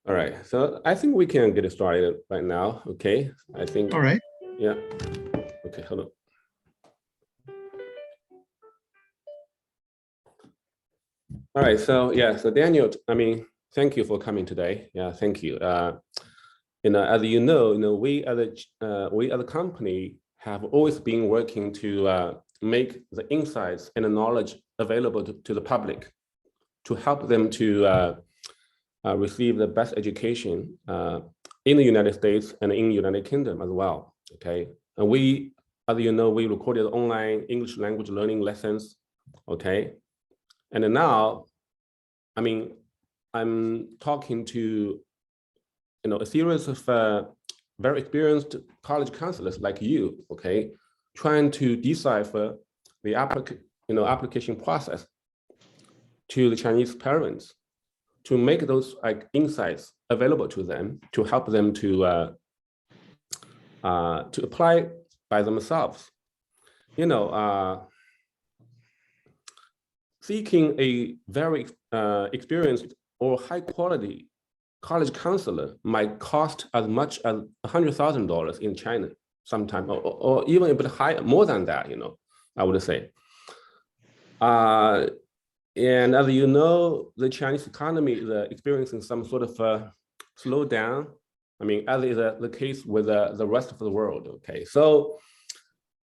All right, so I think we can get started right now. Okay, I think. All right. Yeah. Okay, hold on. All right, so yeah, so Daniel, I mean, thank you for coming today. Yeah, thank you. As you know, we as a company have always been working to make the insights and the knowledge available to the public, to help them to receive the best education in the United States and in the United Kingdom as well. Okay, and we, as you know, we recorded online English language learning lessons. Okay, and then now, I mean, I'm talking to a series of very experienced college counselors like you. Okay, trying to decipher the application process to the Chinese parents, to make those insights available to them, to help them to apply by themselves. Seeking a very experienced or high quality college counselor might cost as much as $100,000 in China sometimes, or even a bit higher, more than that, I would say. And as you know, the Chinese economy is experiencing some sort of slowdown. I mean, as is the case with the rest of the world. Okay, so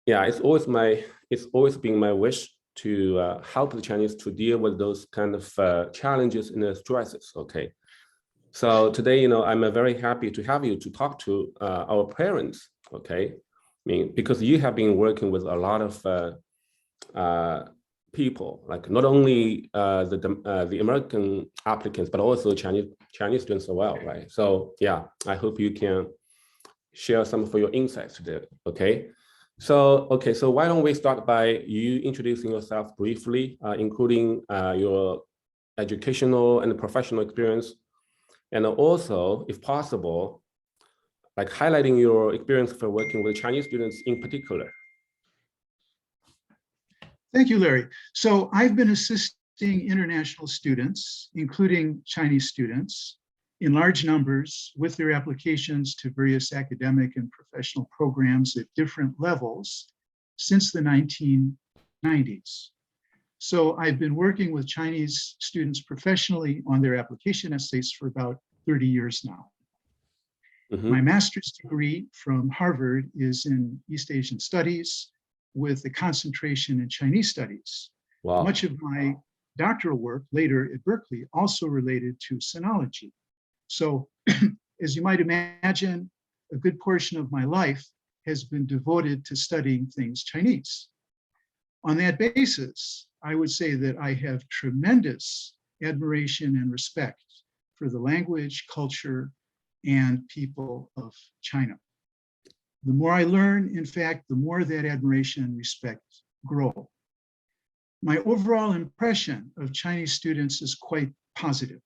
yeah, it's always been my wish to help the Chinese to deal with those kind of challenges and stresses. Okay, so today, I'm very happy to have you to talk to our parents. Okay, I mean, because you have been working with a lot of people, like not only the American applicants, but also Chinese students as well, right? So yeah, I hope you can share some of your insights today. Okay, so why don't we start by you introducing yourself briefly, including your educational and professional experience, and also, if possible, like highlighting your experience for working with Chinese students in particular. Thank you, Larry. So I've been assisting international students, including Chinese students, in large numbers with their applications to various academic and professional programs at different levels since the 1990s. So I've been working with Chinese students professionally on their application essays for about 30 years now. Mm-hmm. My master's degree from Harvard is in East Asian Studies with a concentration in Chinese studies. Wow. Much of my doctoral work later at Berkeley also related to sinology. So as you might imagine, a good portion of my life has been devoted to studying things Chinese. On that basis, I would say that I have tremendous admiration and respect for the language, culture, and people of China. The more I learn, in fact, the more that admiration and respect grow. My overall impression of Chinese students is quite positive.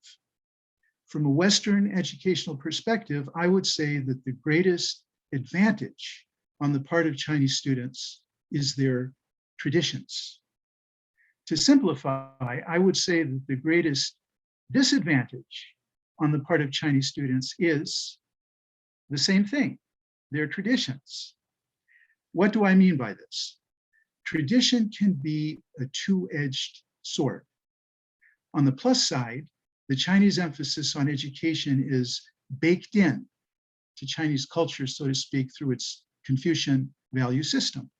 From a Western educational perspective, I would say that the greatest advantage on the part of Chinese students is their traditions. To simplify, I would say that the greatest disadvantage on the part of Chinese students is the same thing, their traditions. What do I mean by this? Tradition can be a two-edged sword. On the plus side, the Chinese emphasis on education is baked in to Chinese culture, so to speak, through its Confucian value system.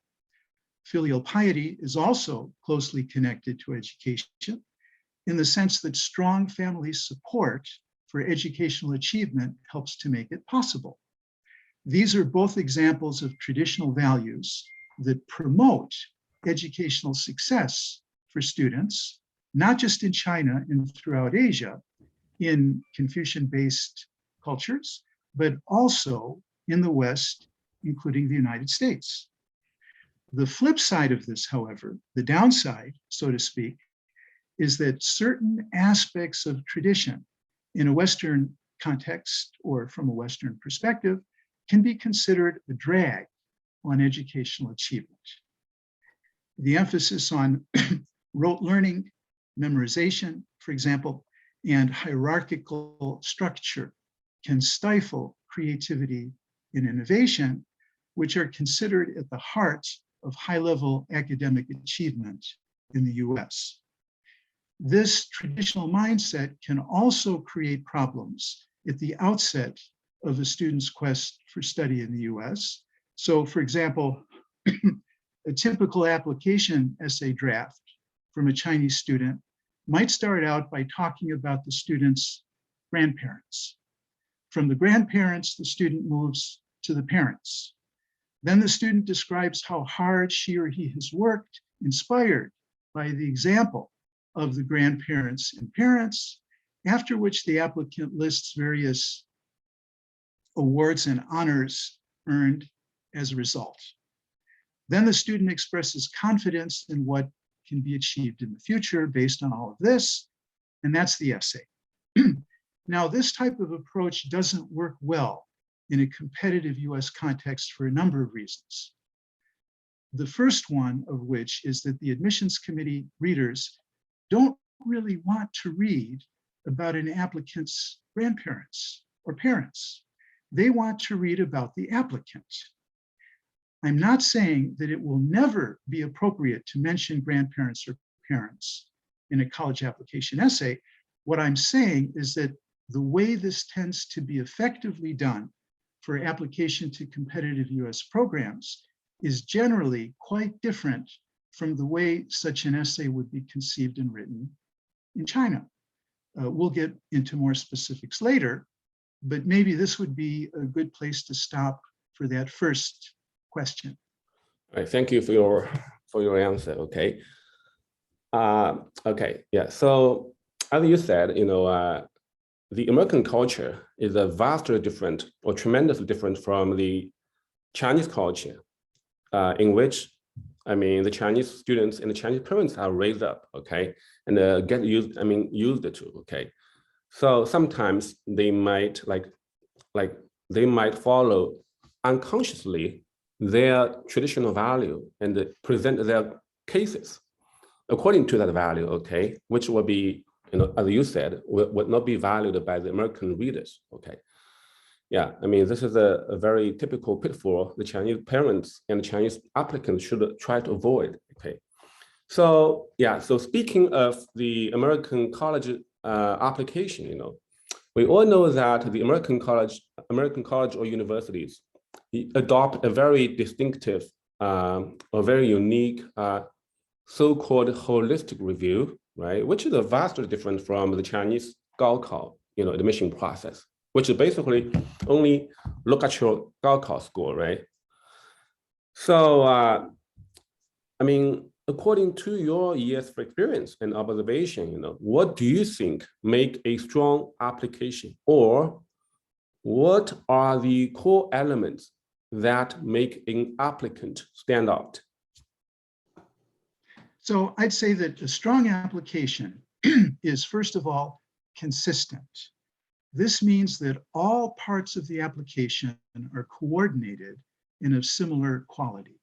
Filial piety is also closely connected to education in the sense that strong family support for educational achievement helps to make it possible. These are both examples of traditional values that promote educational success for students, not just in China and throughout Asia, in Confucian-based cultures, but also in the West, including the United States. The flip side of this, however, the downside, so to speak, is that certain aspects of tradition in a Western context or from a Western perspective can be considered a drag on educational achievement. The emphasis on rote learning, memorization, for example, and hierarchical structure can stifle creativity and innovation, which are considered at the heart of high-level academic achievement in the US. This traditional mindset can also create problems at the outset of a student's quest for study in the US. So, for example, a typical application essay draft from a Chinese student might start out by talking about the student's grandparents. From the grandparents, the student moves to the parents. Then the student describes how hard she or he has worked, inspired by the example of the grandparents and parents, after which the applicant lists various awards and honors earned as a result. Then the student expresses confidence in what can be achieved in the future based on all of this, and that's the essay. Now, this type of approach doesn't work well in a competitive US context for a number of reasons. The first one of which is that the admissions committee readers don't really want to read about an applicant's grandparents or parents. They want to read about the applicant. I'm not saying that it will never be appropriate to mention grandparents or parents in a college application essay. What I'm saying is that the way this tends to be effectively done for application to competitive US programs is generally quite different from the way such an essay would be conceived and written in China. We'll get into more specifics later, but maybe this would be a good place to stop for that first question. All right, thank you for your answer. Okay. Okay. Yeah. So as you said, the American culture is a vastly different or tremendously different from the Chinese culture, in which, the Chinese students and the Chinese parents are raised up, okay, and get used to, okay. So sometimes they might they might follow unconsciously their traditional value and present their cases according to that value, okay, which will be, as you said, would not be valued by the American readers, okay. Yeah, this is a very typical pitfall the Chinese parents and the Chinese applicants should try to avoid, okay. So, yeah, so speaking of the American college application, we all know that the American college or universities adopt a very distinctive or very unique so-called holistic review, right? Which is vastly different from the Chinese Gaokao, admission process, which is basically only look at your Gaokao score, right? So, according to your years of experience and observation, what do you think make a strong application, or what are the core elements that make an applicant stand out? So I'd say that a strong application is, first of all, consistent. This means that all parts of the application are coordinated and of similar quality.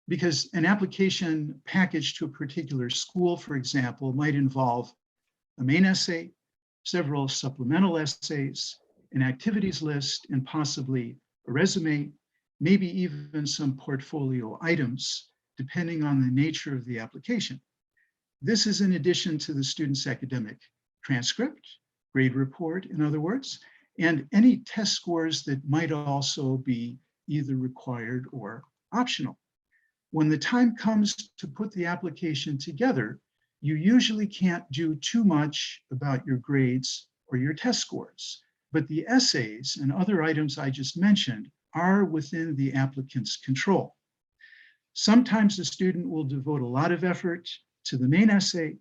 Because an application package to a particular school, for example, might involve a main essay, several supplemental essays, an activities list, and possibly a resume, maybe even some portfolio items, depending on the nature of the application. This is in addition to the student's academic transcript, grade report, in other words, and any test scores that might also be either required or optional. When the time comes to put the application together, you usually can't do too much about your grades or your test scores, but the essays and other items I just mentioned are within the applicant's control. Sometimes the student will devote a lot of effort to the main essay,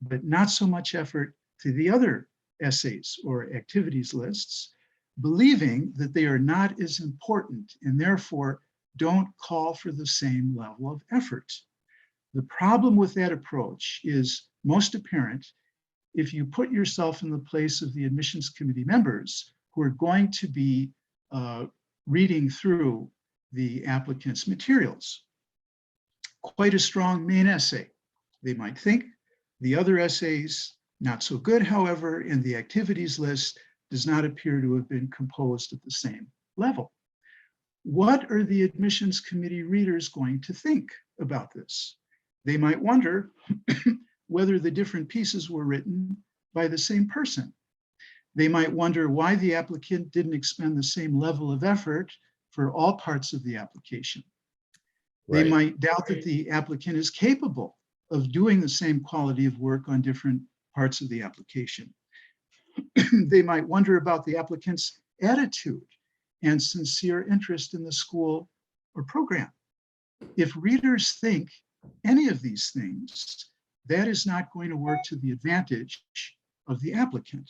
but not so much effort to the other essays or activities lists, believing that they are not as important and therefore don't call for the same level of effort. The problem with that approach is most apparent if you put yourself in the place of the admissions committee members who are going to be reading through the applicant's materials. Quite a strong main essay, they might think. The other essays Not so good, however, in the activities list does not appear to have been composed at the same level. What are the admissions committee readers going to think about this? They might wonder whether the different pieces were written by the same person. They might wonder why the applicant didn't expend the same level of effort for all parts of the application. They Right. might doubt that the applicant is capable of doing the same quality of work on different parts of the application. They might wonder about the applicant's attitude and sincere interest in the school or program. If readers think any of these things, that is not going to work to the advantage of the applicant.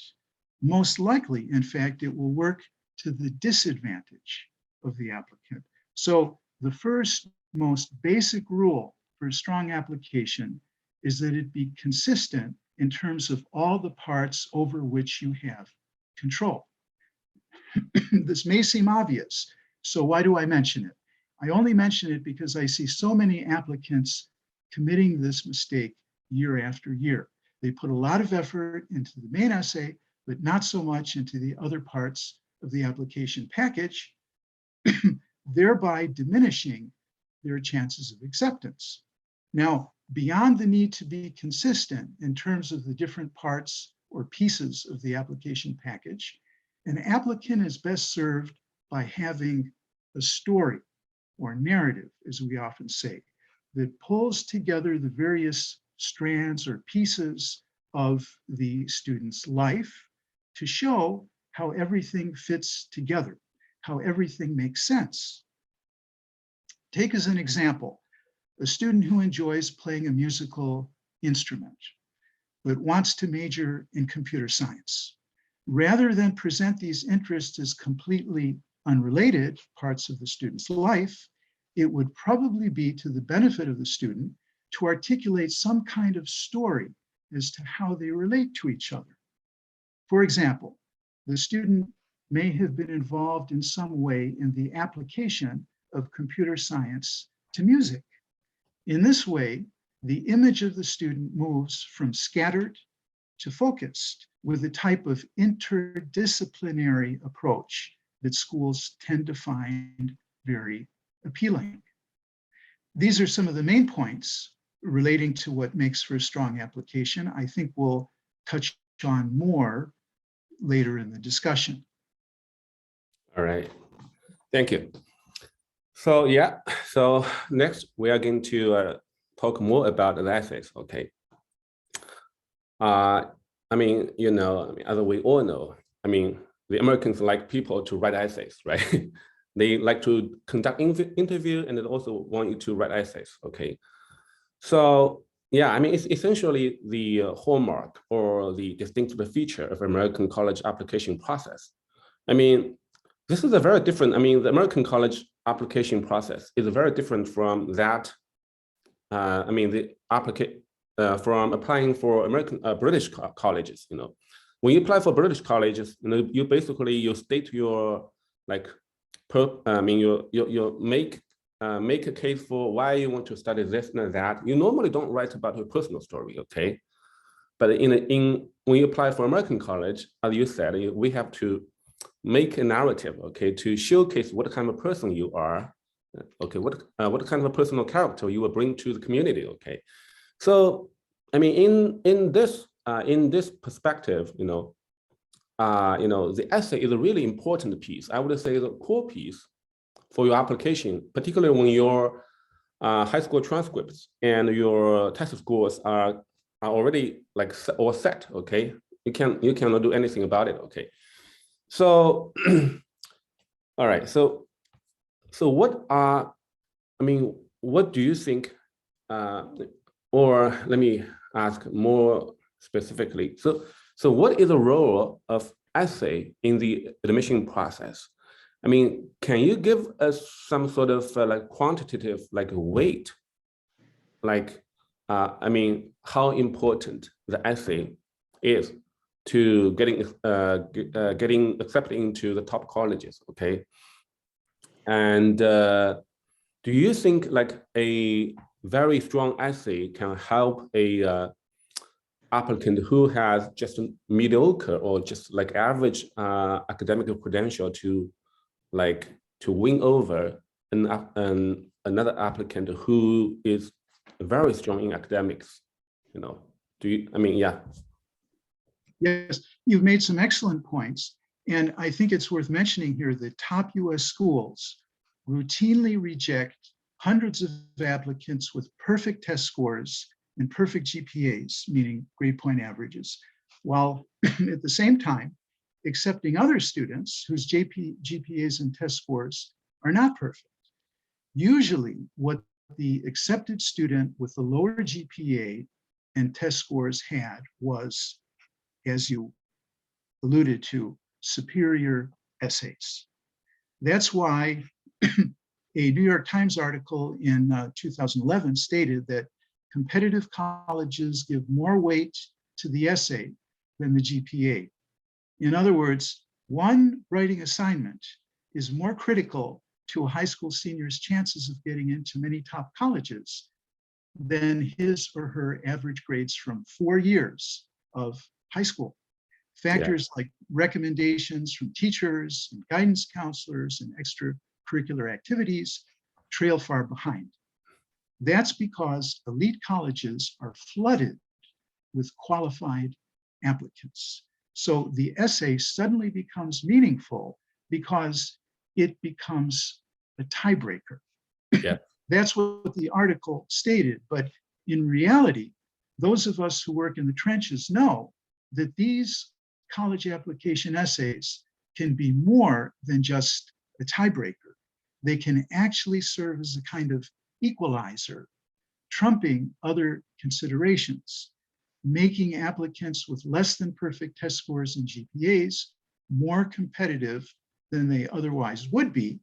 Most likely, in fact, it will work to the disadvantage of the applicant. So the first most basic rule for a strong application is that it be consistent in terms of all the parts over which you have control. This may seem obvious, so why do I mention it? I only mention it because I see so many applicants committing this mistake year after year. They put a lot of effort into the main essay, but not so much into the other parts of the application package, thereby diminishing their chances of acceptance. Now, beyond the need to be consistent in terms of the different parts or pieces of the application package, an applicant is best served by having a story or narrative, as we often say, that pulls together the various strands or pieces of the student's life to show how everything fits together, how everything makes sense. Take as an example, a student who enjoys playing a musical instrument, but wants to major in computer science. Rather than present these interests as completely unrelated parts of the student's life, it would probably be to the benefit of the student to articulate some kind of story as to how they relate to each other. For example, the student may have been involved in some way in the application of computer science to music. In this way, the image of the student moves from scattered to focused with the type of interdisciplinary approach that schools tend to find very appealing. These are some of the main points relating to what makes for a strong application. I think we'll touch on more later in the discussion. All right. Thank you. So yeah, so next we are going to talk more about the essays, okay? I mean, you know, as we all know, I mean, the Americans like people to write essays, right? They like to conduct interview and they also want you to write essays, okay? So yeah, I mean, it's essentially the hallmark or the distinctive feature of American college application process. I mean, this is a very different, I mean, the American college application process is very different from that, I mean, the from applying for British colleges, you know. When you apply for British colleges, you know, you basically, you state your, like, I mean, you make a case for why you want to study this and that. You normally don't write about your personal story, okay? But when you apply for American college, as you said, we have to make a narrative, okay, to showcase what kind of person you are, okay, what kind of a personal character you will bring to the community, okay. So, I mean, in this perspective, you know, the essay is a really important piece. I would say the core piece for your application, particularly when your high school transcripts and your test scores are already like all set, okay. You cannot do anything about it, okay. So, all right. So what are, I mean, what do you think, or let me ask more specifically. So what is the role of essay in the admission process? I mean, can you give us some sort of like quantitative, like weight, like, I mean, how important the essay is to getting accepted into the top colleges, okay? And do you think like a very strong essay can help a applicant who has just a mediocre or just like average academic credential to win over another applicant who is very strong in academics, you know? Yeah. Yes, you've made some excellent points. And I think it's worth mentioning here that top US schools routinely reject hundreds of applicants with perfect test scores and perfect GPAs, meaning grade point averages, while at the same time accepting other students whose GPAs and test scores are not perfect. Usually what the accepted student with the lower GPA and test scores had was, as you alluded to, superior essays. That's why a New York Times article in 2011 stated that competitive colleges give more weight to the essay than the GPA. In other words, one writing assignment is more critical to a high school senior's chances of getting into many top colleges than his or her average grades from 4 years of high school. Factors like recommendations from teachers and guidance counselors and extracurricular activities trail far behind. That's because elite colleges are flooded with qualified applicants. So the essay suddenly becomes meaningful because it becomes a tiebreaker. Yeah. That's what the article stated. But in reality, those of us who work in the trenches know that these college application essays can be more than just a tiebreaker. They can actually serve as a kind of equalizer, trumping other considerations, making applicants with less than perfect test scores and GPAs more competitive than they otherwise would be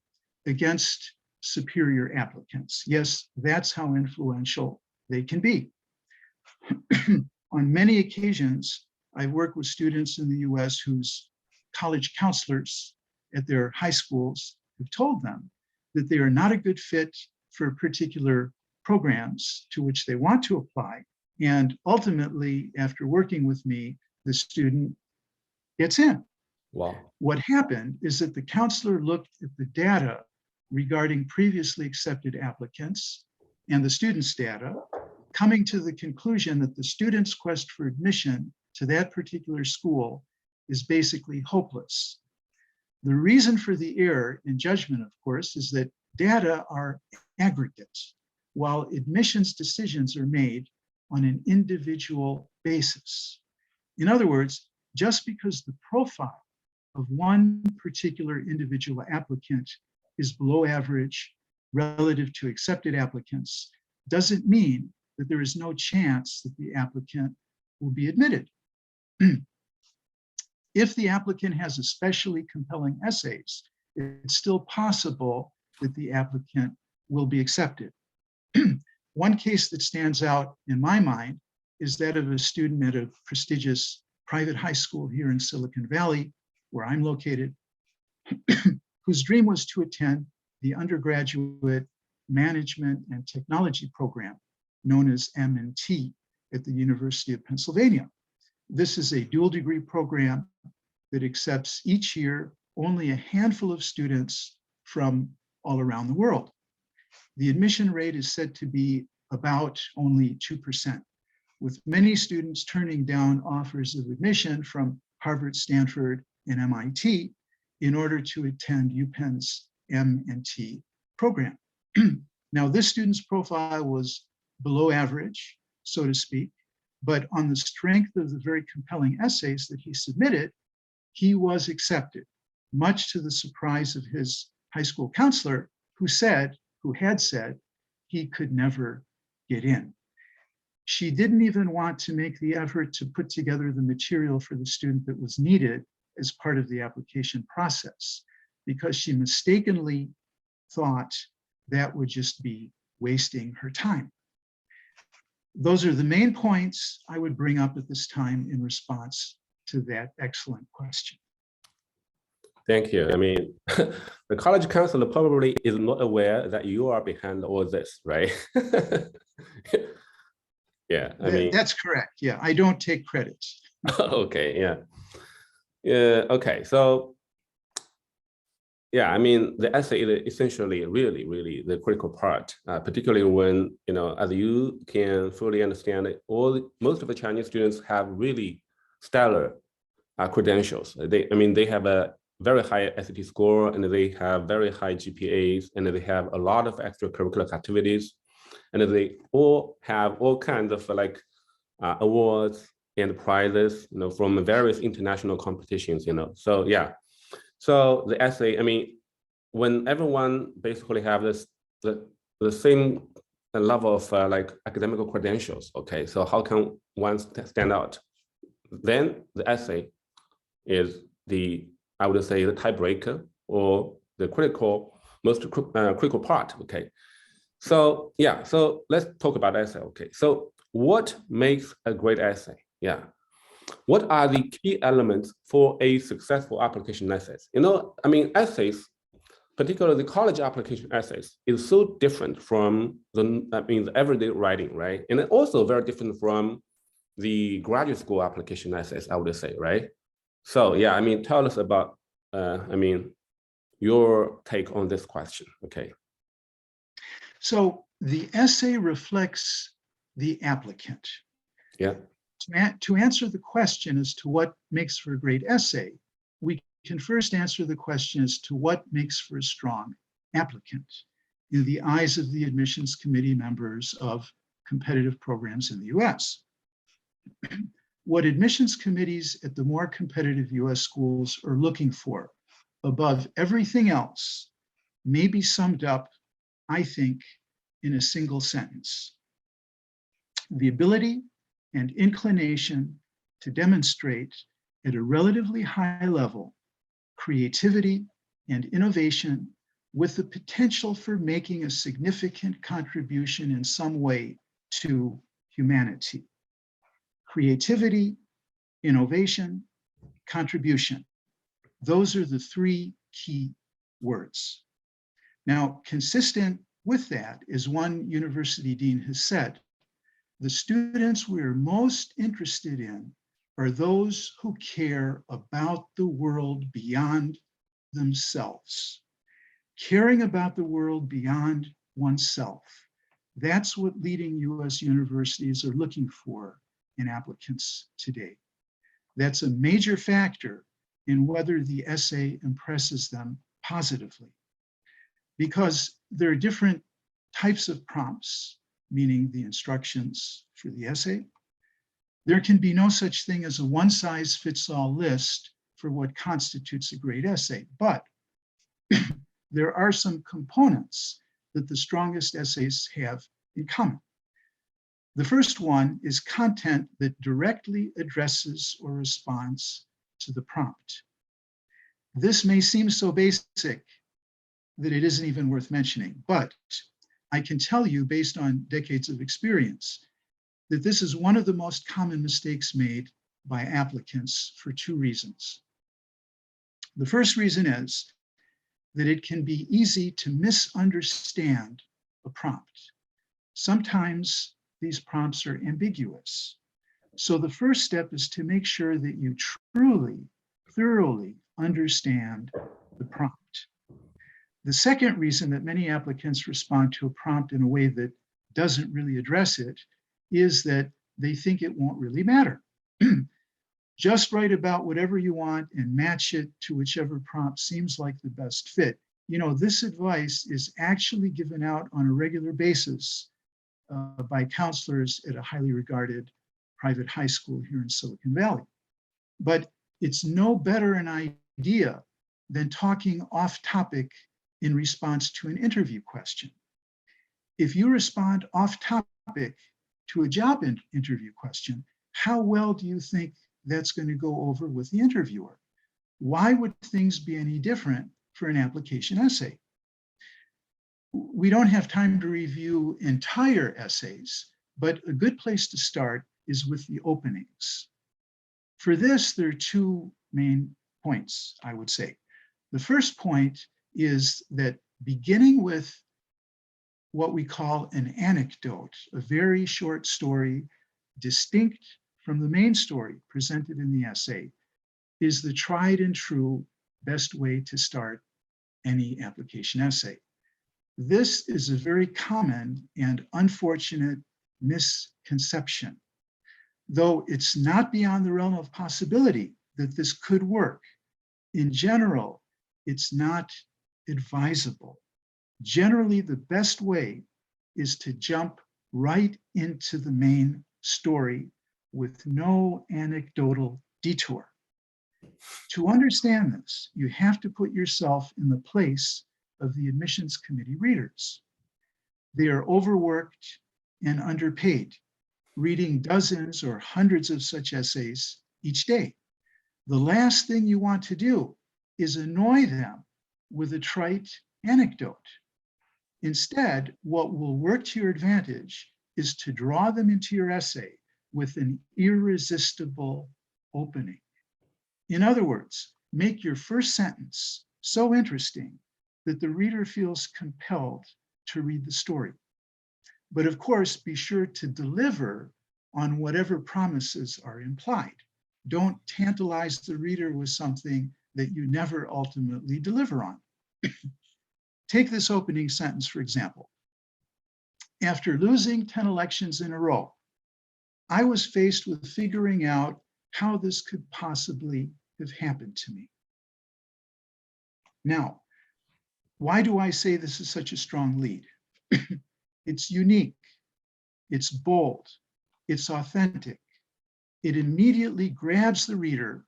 against superior applicants. Yes, that's how influential they can be. On many occasions, I've worked with students in the US whose college counselors at their high schools have told them that they are not a good fit for particular programs to which they want to apply. And ultimately, after working with me, the student gets in. Wow. What happened is that the counselor looked at the data regarding previously accepted applicants and the student's data, coming to the conclusion that the student's quest for admission to that particular school is basically hopeless. The reason for the error in judgment, of course, is that data are aggregate, while admissions decisions are made on an individual basis. In other words, just because the profile of one particular individual applicant is below average relative to accepted applicants doesn't mean that there is no chance that the applicant will be admitted. If the applicant has especially compelling essays, it's still possible that the applicant will be accepted. One case that stands out in my mind is that of a student at a prestigious private high school here in Silicon Valley, where I'm located, whose dream was to attend the undergraduate management and technology program known as M&T at the University of Pennsylvania. This is a dual degree program that accepts each year only a handful of students from all around the world. The admission rate is said to be about only 2%, with many students turning down offers of admission from Harvard, Stanford, and MIT in order to attend UPenn's M&T program. Now, this student's profile was below average, so to speak, but on the strength of the very compelling essays that he submitted, he was accepted, much to the surprise of his high school counselor, who had said he could never get in. She didn't even want to make the effort to put together the material for the student that was needed as part of the application process, because she mistakenly thought that would just be wasting her time. Those are the main points I would bring up at this time in response to that excellent question. Thank you. I mean, the college counselor probably is not aware that you are behind all this, right? Yeah, I mean, That's correct. Yeah, I don't take credit. okay, yeah. Yeah, okay. So yeah, I mean, the essay is essentially really the critical part, particularly when, as you can fully understand it, most of the Chinese students have really stellar credentials. They have a very high SAT score, and they have very high GPAs, and they have a lot of extracurricular activities, and they all have all kinds of awards and prizes, from various international competitions, So yeah, so the essay, I mean, when everyone basically have the same level of academic credentials, okay, so how can one stand out? Then the essay is I would say, the tiebreaker or the most critical part, okay? So yeah, so let's talk about essay, okay? So what makes a great essay? Yeah. What are the key elements for a successful application essays? Essays, particularly the college application essays, is so different from the everyday writing, right? And also very different from the graduate school application essays, I would say, right? So yeah, tell us about, your take on this question, okay? So the essay reflects the applicant. Yeah. To answer the question as to what makes for a great essay, we can first answer the question as to what makes for a strong applicant in the eyes of the admissions committee members of competitive programs in the US. What admissions committees at the more competitive US schools are looking for above everything else may be summed up, I think, in a single sentence: the ability and inclination to demonstrate at a relatively high level creativity and innovation with the potential for making a significant contribution in some way to humanity. Creativity, innovation, contribution. Those are the three key words. Now, consistent with that, as one university dean has said, the students we're most interested in are those who care about the world beyond themselves. Caring about the world beyond oneself. That's what leading US universities are looking for in applicants today. That's a major factor in whether the essay impresses them positively, because there are different types of prompts, meaning the instructions for the essay. There can be no such thing as a one-size-fits-all list for what constitutes a great essay, but there are some components that the strongest essays have in common. The first one is content that directly addresses or responds to the prompt. This may seem so basic that it isn't even worth mentioning, but I can tell you, based on decades of experience, that this is one of the most common mistakes made by applicants for two reasons. The first reason is that it can be easy to misunderstand a prompt. Sometimes these prompts are ambiguous. So the first step is to make sure that you truly, thoroughly understand the prompt. The second reason that many applicants respond to a prompt in a way that doesn't really address it is that they think it won't really matter. Just write about whatever you want and match it to whichever prompt seems like the best fit. This advice is actually given out on a regular basis by counselors at a highly regarded private high school here in Silicon Valley. But it's no better an idea than talking off topic in response to an interview question. If you respond off topic to a job interview question, how well do you think that's going to go over with the interviewer? Why would things be any different for an application essay? We don't have time to review entire essays, but a good place to start is with the openings. For this, there are two main points, I would say. The first point is that beginning with what we call an anecdote, a very short story distinct from the main story presented in the essay, is the tried and true best way to start any application essay. This is a very common and unfortunate misconception. Though it's not beyond the realm of possibility that this could work, in general, it's not advisable. Generally, the best way is to jump right into the main story with no anecdotal detour. To understand this, you have to put yourself in the place of the admissions committee readers. They are overworked and underpaid, reading dozens or hundreds of such essays each day. The last thing you want to do is annoy them with a trite anecdote. Instead, what will work to your advantage is to draw them into your essay with an irresistible opening. In other words, make your first sentence so interesting that the reader feels compelled to read the story. But of course, be sure to deliver on whatever promises are implied. Don't tantalize the reader with something that you never ultimately deliver on. Take this opening sentence, for example. After losing 10 elections in a row, I was faced with figuring out how this could possibly have happened to me. Now, why do I say this is such a strong lead? It's unique, it's bold, it's authentic. It immediately grabs the reader,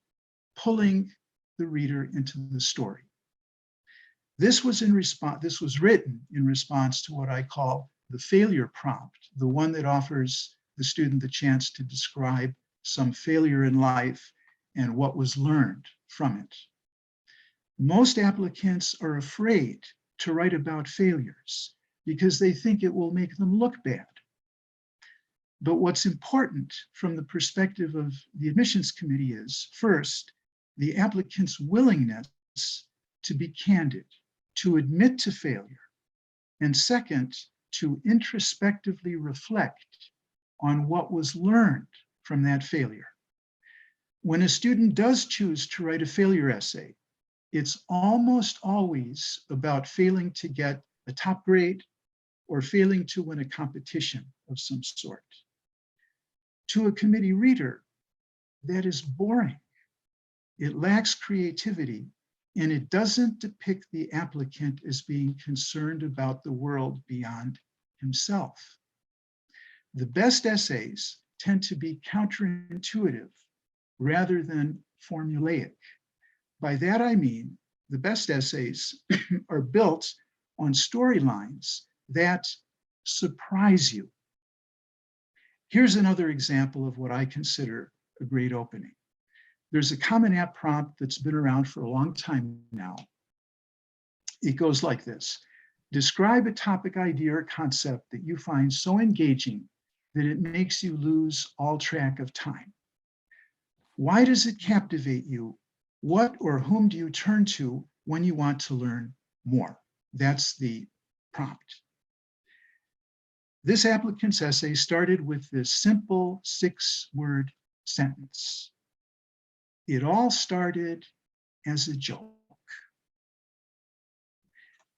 pulling the reader into the story. This was written in response to what I call the failure prompt, the one that offers the student the chance to describe some failure in life and what was learned from it. Most applicants are afraid to write about failures because they think it will make them look bad. But what's important from the perspective of the admissions committee is, first, the applicant's willingness to be candid, to admit to failure, and second, to introspectively reflect on what was learned from that failure. When a student does choose to write a failure essay, it's almost always about failing to get a top grade or failing to win a competition of some sort. To a committee reader, that is boring. It lacks creativity, and it doesn't depict the applicant as being concerned about the world beyond himself. The best essays tend to be counterintuitive rather than formulaic. By that I mean the best essays are built on storylines that surprise you. Here's another example of what I consider a great opening. There's a Common App prompt that's been around for a long time now. It goes like this: describe a topic, idea, or concept that you find so engaging that it makes you lose all track of time. Why does it captivate you? What or whom do you turn to when you want to learn more? That's the prompt. This applicant's essay started with this simple 6-word sentence. It all started as a joke.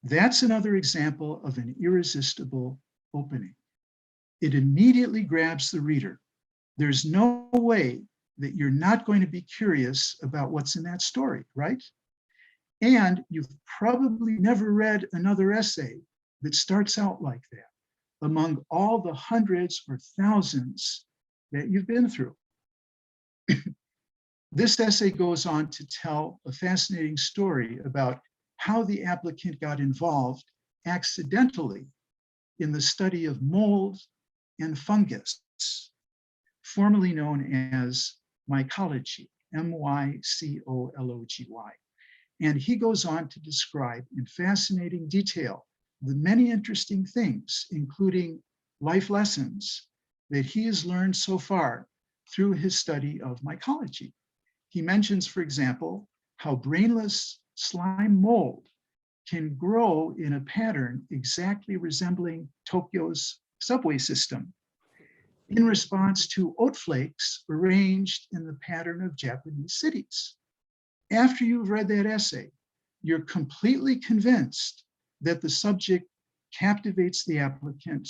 That's another example of an irresistible opening. It immediately grabs the reader. There's no way that you're not going to be curious about what's in that story, right? And you've probably never read another essay that starts out like that among all the hundreds or thousands that you've been through. This essay goes on to tell a fascinating story about how the applicant got involved accidentally in the study of mold and fungus, formerly known as mycology, M-Y-C-O-L-O-G-Y. And he goes on to describe in fascinating detail the many interesting things, including life lessons that he has learned so far through his study of mycology. He mentions, for example, how brainless slime mold can grow in a pattern exactly resembling Tokyo's subway system. in response to oat flakes arranged in the pattern of Japanese cities. After you've read that essay, you're completely convinced that the subject captivates the applicant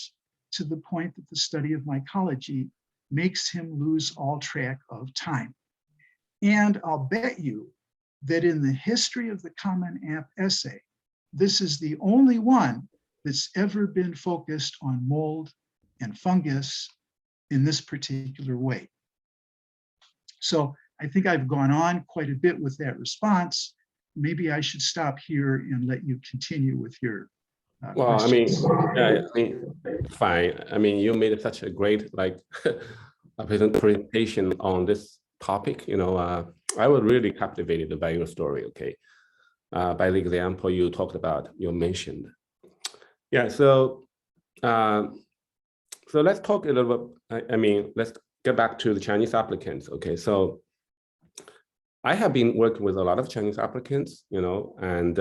to the point that the study of mycology makes him lose all track of time. And I'll bet you that in the history of the Common App essay, this is the only one that's ever been focused on mold and fungus in this particular way. So I think I've gone on quite a bit with that response. Maybe I should stop here and let you continue with your Well, questions. Fine. I mean, you made such a great a presentation on this topic. I was really captivated by your story. Okay, by the example you talked about, you mentioned. Yeah. So let's talk a little bit. Let's get back to the Chinese applicants. Okay. So I have been working with a lot of Chinese applicants, and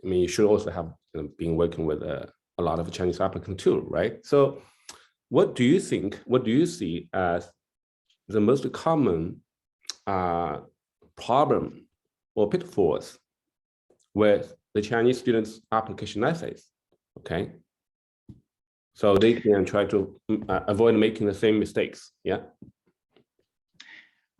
you should also have been working with a lot of Chinese applicants too, right? So what do you think, what do you see as the most common problem or pitfalls with the Chinese students' application essays, okay? So they can try to avoid making the same mistakes, yeah?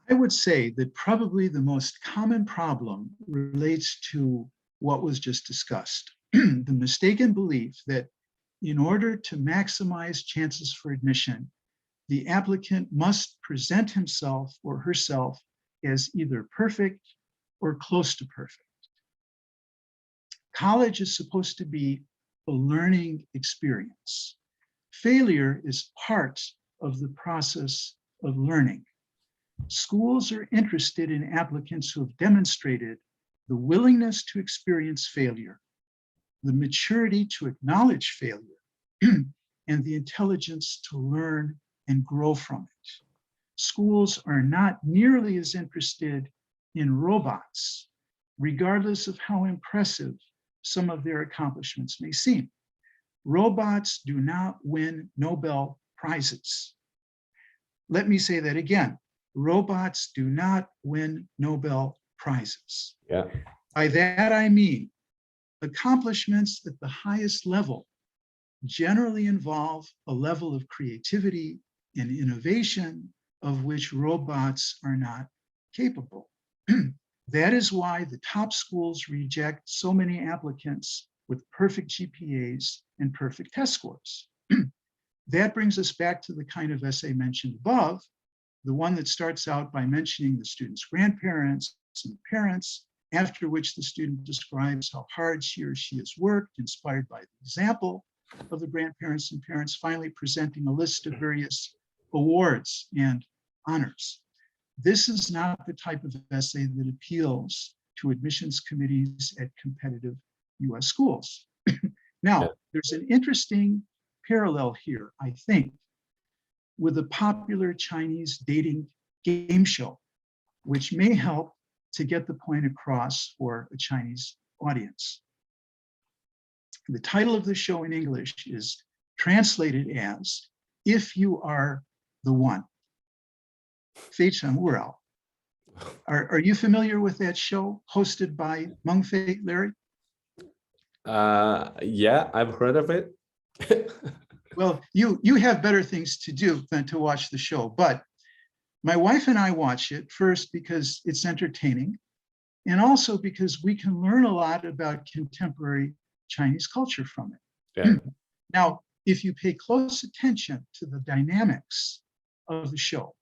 I would say that probably the most common problem relates to what was just discussed. The mistaken belief that in order to maximize chances for admission, the applicant must present himself or herself as either perfect or close to perfect. College is supposed to be a learning experience. Failure is part of the process of learning. Schools are interested in applicants who have demonstrated the willingness to experience failure, the maturity to acknowledge failure, and the intelligence to learn and grow from it. Schools are not nearly as interested in robots, regardless of how impressive some of their accomplishments may seem. Robots do not win Nobel Prizes. Let me say that again. Robots do not win Nobel Prizes. Yeah. By that I mean accomplishments at the highest level generally involve a level of creativity and innovation of which robots are not capable. That is why the top schools reject so many applicants with perfect GPAs and perfect test scores. That brings us back to the kind of essay mentioned above, the one that starts out by mentioning the student's grandparents and parents, after which the student describes how hard she or she has worked, inspired by the example of the grandparents and parents, finally presenting a list of various awards and honors. This is not the type of essay that appeals to admissions committees at competitive US schools. Now, there's an interesting parallel here, I think, with a popular Chinese dating game show, which may help to get the point across for a Chinese audience. The title of the show in English is translated as If You Are the One. 非诚勿扰. Are you familiar with that show hosted by Meng Fei, Larry? Yeah, I've heard of it. Well, you have better things to do than to watch the show, but my wife and I watch it first because it's entertaining, and also because we can learn a lot about contemporary Chinese culture from it. Yeah. Now, if you pay close attention to the dynamics of the show,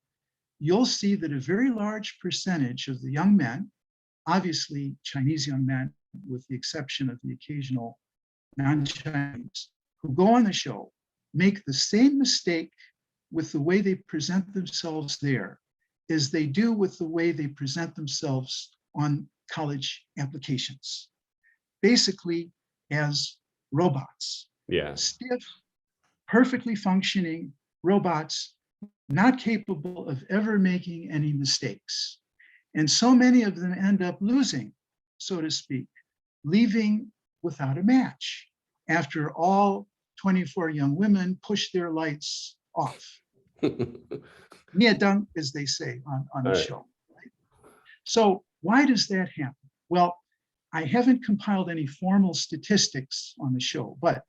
you'll see that a very large percentage of the young men, obviously Chinese young men, with the exception of the occasional non-Chinese, who go on the show, make the same mistake with the way they present themselves there as they do with the way they present themselves on college applications. Basically, as robots. Yeah. Stiff, perfectly functioning robots, not capable of ever making any mistakes. And so many of them end up losing, so to speak, leaving without a match after all 24 young women push their lights off. Niedang, as they say on the Right. show. Right? So why does that happen? Well, I haven't compiled any formal statistics on the show, but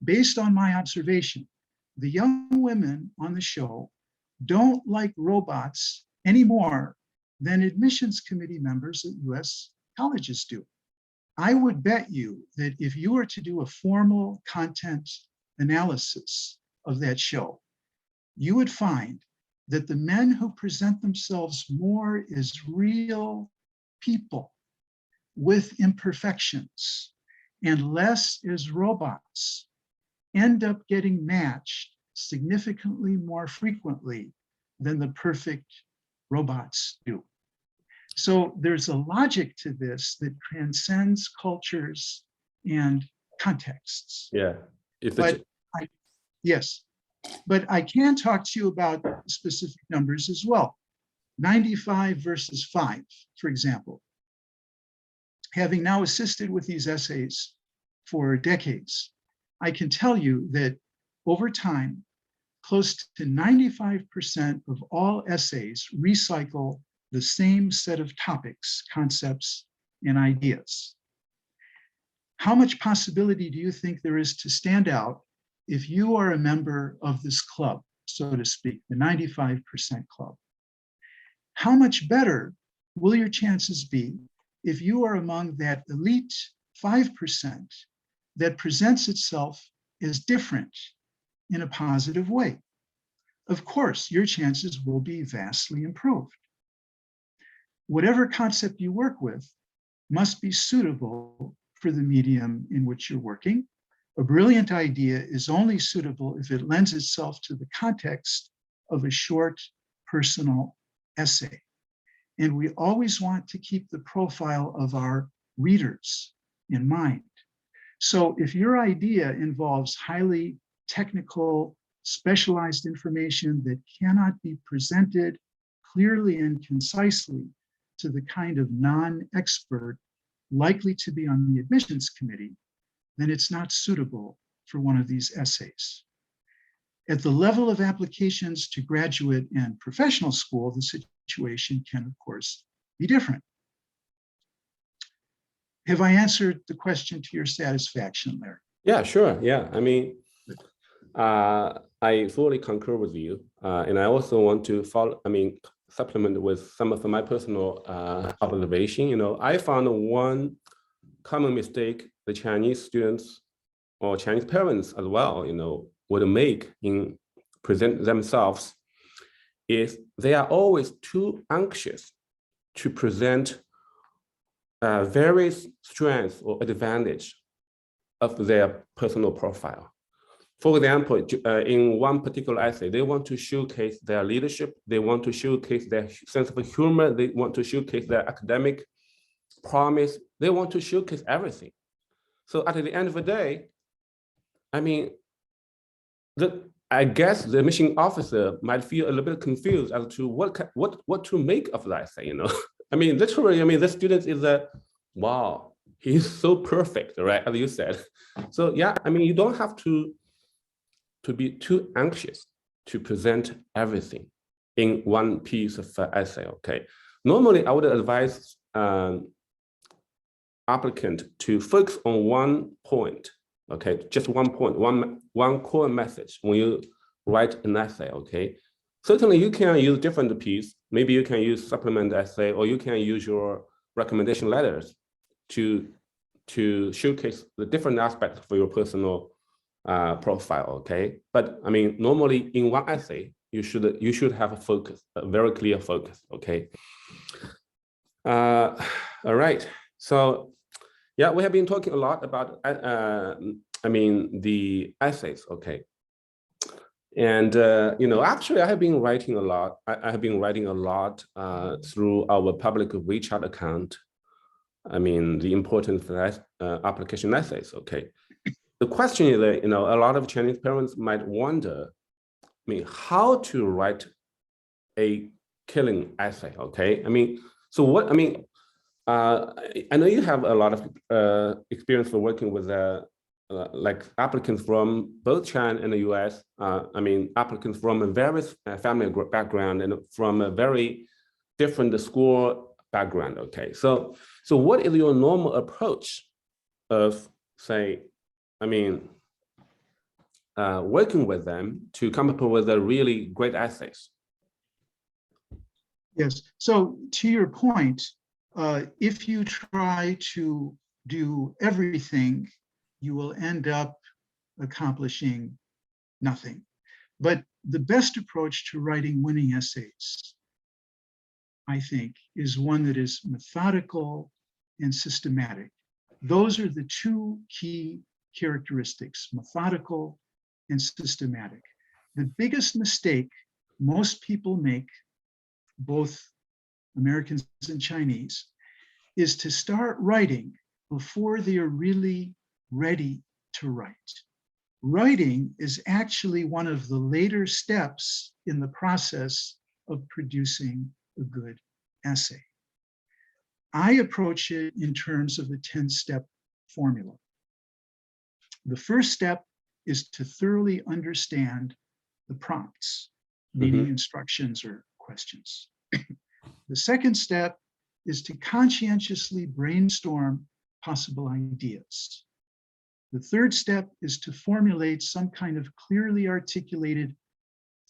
based on my observation, the young women on the show don't like robots any more than admissions committee members at US colleges do. I would bet you that if you were to do a formal content analysis of that show, you would find that the men who present themselves more as real people with imperfections and less as robots end up getting matched significantly more frequently than the perfect robots do. So there's a logic to this that transcends cultures and contexts. Yeah. It's But yes, but I can talk to you about specific numbers as well. 95 versus 5, for example. Having now assisted with these essays for decades, I can tell you that over time, close to 95% of all essays recycle the same set of topics, concepts, and ideas. How much possibility do you think there is to stand out if you are a member of this club, so to speak, the 95% club? How much better will your chances be if you are among that elite 5% that presents itself as different in a positive way? Of course, your chances will be vastly improved. Whatever concept you work with must be suitable for the medium in which you're working. A brilliant idea is only suitable if it lends itself to the context of a short personal essay. And we always want to keep the profile of our readers in mind. So if your idea involves highly technical, specialized information that cannot be presented clearly and concisely to the kind of non-expert likely to be on the admissions committee, then it's not suitable for one of these essays. At the level of applications to graduate and professional school, the situation can, of course, be different. Have I answered the question to your satisfaction, Larry? Yeah, sure. Yeah, I mean, I fully concur with you, and I also want to supplement with some of my personal observation. You know, I found one common mistake the Chinese students or Chinese parents as well, you know, would make in present themselves is they are always too anxious to present various strengths or advantage of their personal profile. For example, in one particular essay, they want to showcase their leadership, they want to showcase their sense of humor, they want to showcase their academic promise, they want to showcase everything. So at the end of the day, I mean, I guess the admission officer might feel a little bit confused as to what to make of that essay, you know. I mean, literally, I mean, the student is wow, he's so perfect, right? As you said. So yeah, I mean, you don't have to be too anxious to present everything in one piece of essay, okay? Normally, I would advise applicant to focus on one point, okay? Just one point, one core message when you write an essay, okay? Certainly, you can use different piece. Maybe you can use supplement essay, or you can use your recommendation letters to showcase the different aspects for your personal profile, okay? But I mean, normally in one essay, you should have a focus, a very clear focus, okay? All right, so yeah, we have been talking a lot about, I mean, the essays, okay? And you know, actually, I have been writing a lot. I have been writing a lot through our public WeChat account. I mean, the importance of application essays, okay? The question is that, you know, a lot of Chinese parents might wonder, I mean, how to write a killing essay, okay? I mean, so what, I mean, I know you have a lot of experience for working with like applicants from both China and the US, I mean, applicants from a various family background and from a very different school background, okay? So what is your normal approach of, say, I mean, working with them to come up with a really great essays? Yes, so to your point, if you try to do everything, you will end up accomplishing nothing. But the best approach to writing winning essays, I think, is one that is methodical and systematic. Those are the two key characteristics, methodical and systematic. The biggest mistake most people make, both Americans and Chinese, is to start writing before they are really ready to write. Writing is actually one of the later steps in the process of producing a good essay. I approach it in terms of a 10-step formula. The first step is to thoroughly understand the prompts, meaning instructions or questions. The second step is to conscientiously brainstorm possible ideas. The third step is to formulate some kind of clearly articulated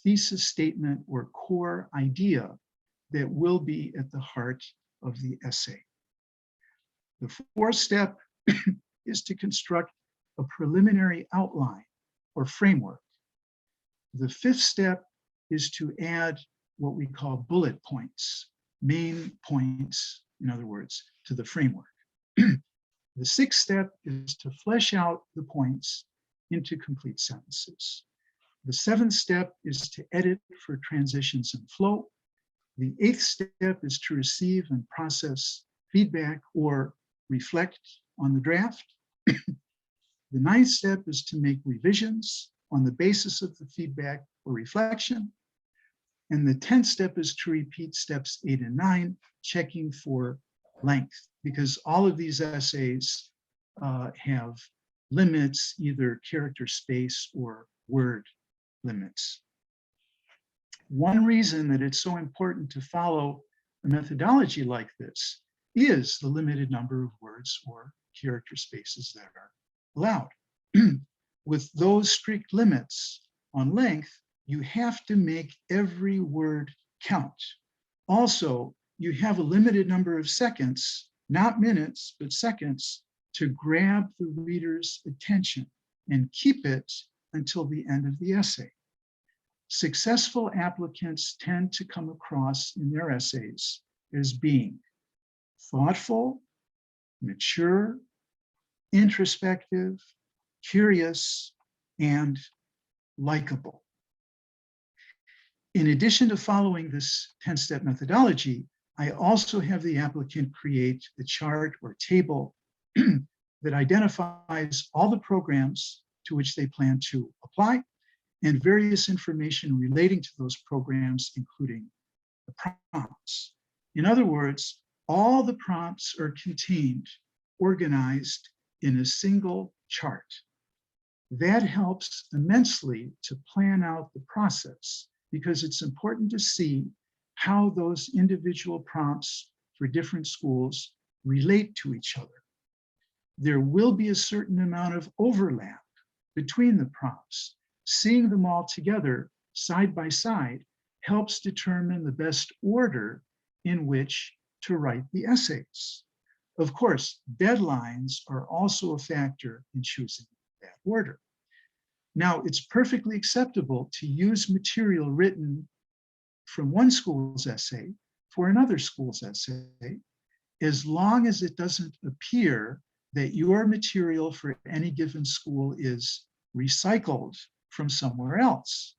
thesis statement or core idea that will be at the heart of the essay. The fourth step is to construct a preliminary outline or framework. The fifth step is to add what we call bullet points, main points, in other words, to the framework. The sixth step is to flesh out the points into complete sentences. The seventh step is to edit for transitions and flow. The eighth step is to receive and process feedback or reflect on the draft. The ninth step is to make revisions on the basis of the feedback or reflection. And the 10th step is to repeat steps 8 and 9, checking for length, because all of these essays have limits, either character space or word limits. One reason that it's so important to follow a methodology like this is the limited number of words or character spaces that are allowed. With those strict limits on length, you have to make every word count. Also, you have a limited number of seconds, not minutes, but seconds, to grab the reader's attention and keep it until the end of the essay. Successful applicants tend to come across in their essays as being thoughtful, mature, introspective, curious, and likable. In addition to following this 10-step methodology, I also have the applicant create a chart or table that identifies all the programs to which they plan to apply and various information relating to those programs, including the prompts. In other words, all the prompts are contained, organized in a single chart. That helps immensely to plan out the process, because it's important to see how those individual prompts for different schools relate to each other. There will be a certain amount of overlap between the prompts. Seeing them all together, side by side, helps determine the best order in which to write the essays. Of course, deadlines are also a factor in choosing that order. Now, it's perfectly acceptable to use material written from one school's essay for another school's essay, as long as it doesn't appear that your material for any given school is recycled from somewhere else.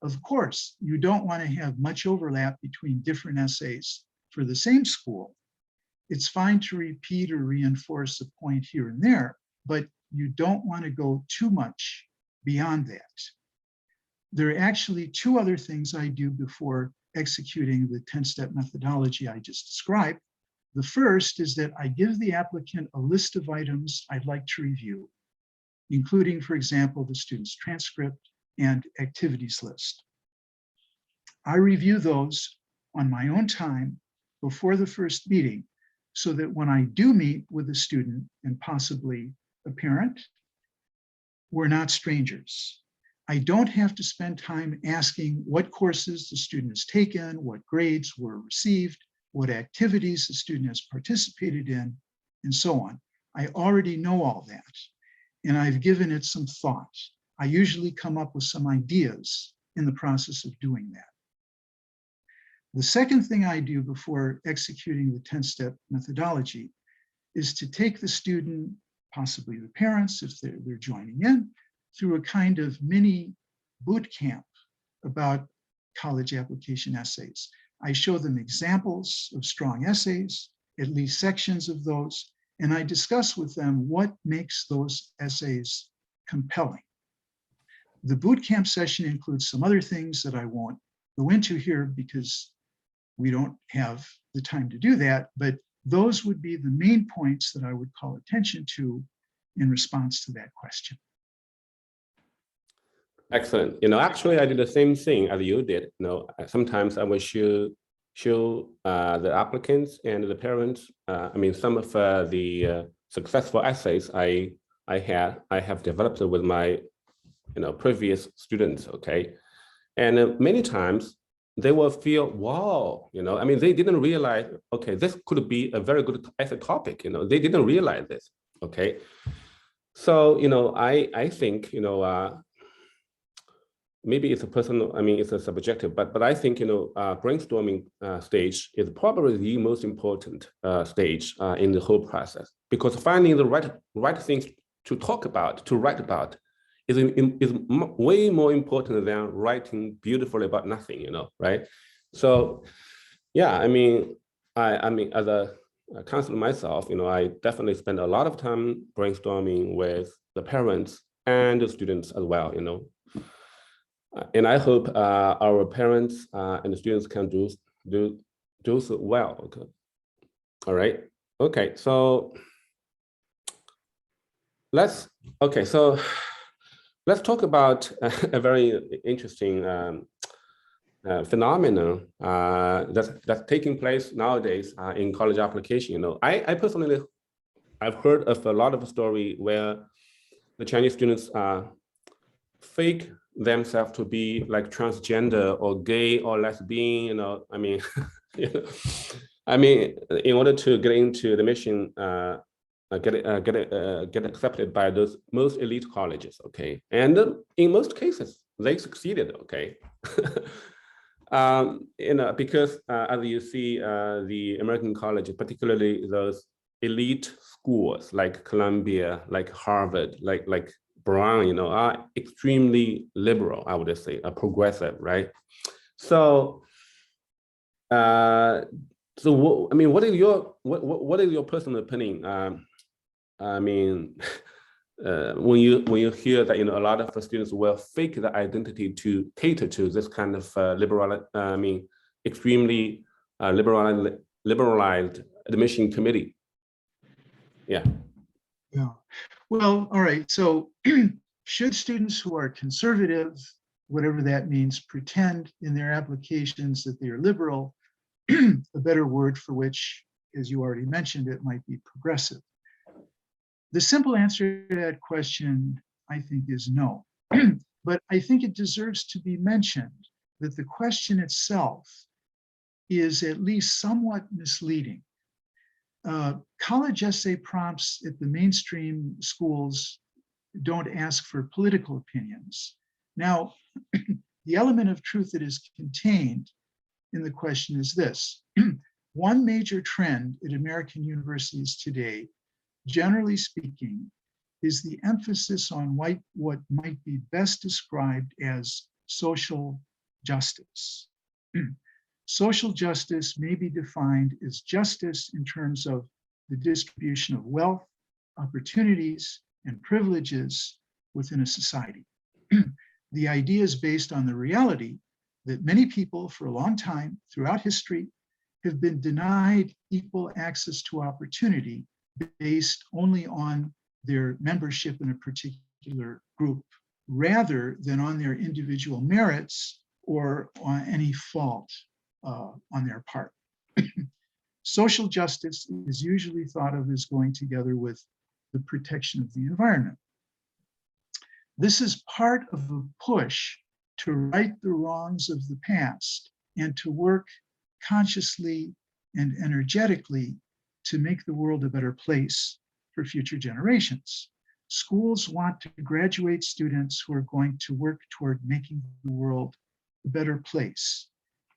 Of course, you don't want to have much overlap between different essays for the same school. It's fine to repeat or reinforce a point here and there, but you don't want to go too much beyond that. There are actually two other things I do before executing the 10-step methodology I just described. The first is that I give the applicant a list of items I'd like to review. including, for example, the student's transcript and activities list. I review those on my own time before the first meeting, so that when I do meet with a student and possibly a parent, we're not strangers. I don't have to spend time asking what courses the student has taken, what grades were received, what activities the student has participated in, and so on. I already know all that, and I've given it some thought. I usually come up with some ideas in the process of doing that. The second thing I do before executing the 10-step methodology is to take the student, possibly the parents, if they're joining in, through a kind of mini boot camp about college application essays. I show them examples of strong essays, at least sections of those, and I discuss with them what makes those essays compelling. The boot camp session includes some other things that I won't go into here because we don't have the time to do that, but those would be the main points that I would call attention to in response to that question. Excellent. You know, actually, I did the same thing as you did. You know, sometimes I would show the applicants and the parents. I mean, some of the successful essays I have developed with my previous students. Okay, and many times they will feel, wow, I mean, they didn't realize, okay, this could be a very good essay topic. They didn't realize this. Okay, so I think maybe it's a personal, I mean, it's a subjective, but I think, brainstorming stage is probably the most important stage in the whole process, because finding the right things to talk about, to write about, is way more important than writing beautifully about nothing, right? So, yeah, I mean, as a counselor myself, I definitely spend a lot of time brainstorming with the parents and the students as well, and I hope our parents and the students can do so well. Okay. All right. Okay. So let's talk about a very interesting phenomenon that's taking place nowadays in college application. I personally, I've heard of a lot of story where the Chinese students fake themselves to be like transgender or gay or lesbian, I mean, I mean, in order to get into the mission, get accepted by those most elite colleges, okay? And in most cases, they succeeded, okay? Because as you see, the American colleges, particularly those elite schools like Columbia, like Harvard, like Brown, are extremely liberal, I would say, progressive, right? So, I mean, what is your personal opinion? I mean, when you hear that a lot of the students will fake the identity to cater to this kind of extremely liberalized admission committee. Yeah. Yeah. Well, all right. So should students who are conservative, whatever that means, pretend in their applications that they are liberal, a better word for which, as you already mentioned, it might be progressive? The simple answer to that question, I think, is no. But I think it deserves to be mentioned that the question itself is at least somewhat misleading. College essay prompts at the mainstream schools don't ask for political opinions. Now, the element of truth that is contained in the question is this. One major trend at American universities today, generally speaking, is the emphasis on what might be best described as social justice. Social justice may be defined as justice in terms of the distribution of wealth, opportunities, and privileges within a society. The idea is based on the reality that many people for a long time throughout history have been denied equal access to opportunity based only on their membership in a particular particular group rather than on their individual merits or on any fault on their part. Social justice is usually thought of as going together with the protection of the environment. This is part of a push to right the wrongs of the past and to work consciously and energetically to make the world a better place for future generations. Schools want to graduate students who are going to work toward making the world a better place,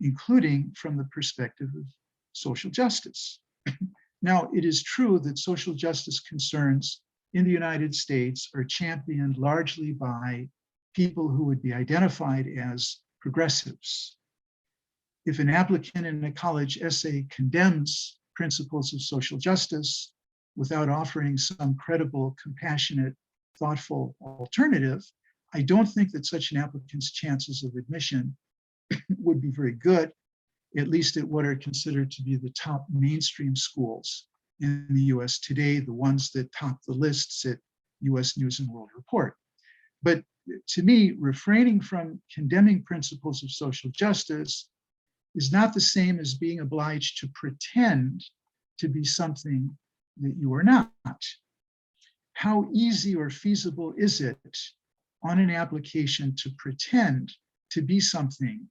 including from the perspective of social justice. Now, it is true that social justice concerns in the United States are championed largely by people who would be identified as progressives. If an applicant in a college essay condemns principles of social justice without offering some credible, compassionate, thoughtful alternative, I don't think that such an applicant's chances of admission would be very good, at least at what are considered to be the top mainstream schools in the US today, the ones that top the lists at US News and World Report. But to me, refraining from condemning principles of social justice is not the same as being obliged to pretend to be something that you are not. How easy or feasible is it on an application to pretend to be something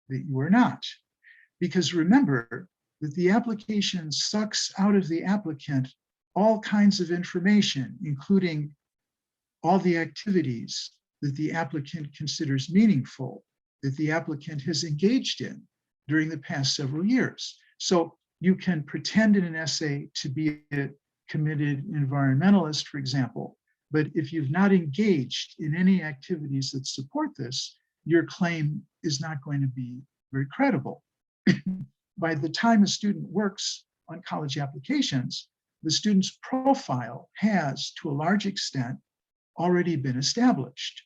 that you are not? Because remember that the application sucks out of the applicant all kinds of information, including all the activities that the applicant considers meaningful, that the applicant has engaged in during the past several years. So you can pretend in an essay to be a committed environmentalist, for example, but if you've not engaged in any activities that support this, your claim is not going to be very credible. By the time a student works on college applications, the student's profile has, to a large extent, already been established.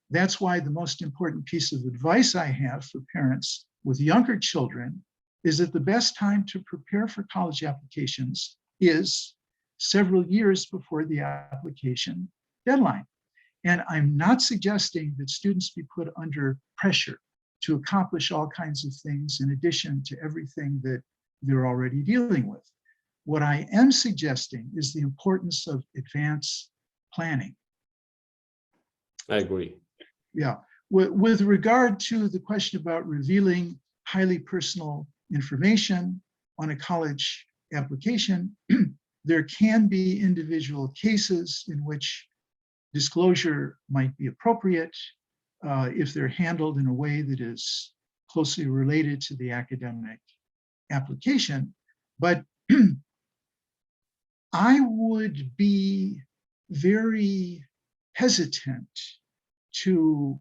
That's why the most important piece of advice I have for parents with younger children is that the best time to prepare for college applications is several years before the application deadline. And I'm not suggesting that students be put under pressure to accomplish all kinds of things in addition to everything that they're already dealing with. What I am suggesting is the importance of advanced planning. I agree. Yeah, with regard to the question about revealing highly personal information on a college application, there can be individual cases in which disclosure might be appropriate if they're handled in a way that is closely related to the academic application. But I would be very hesitant to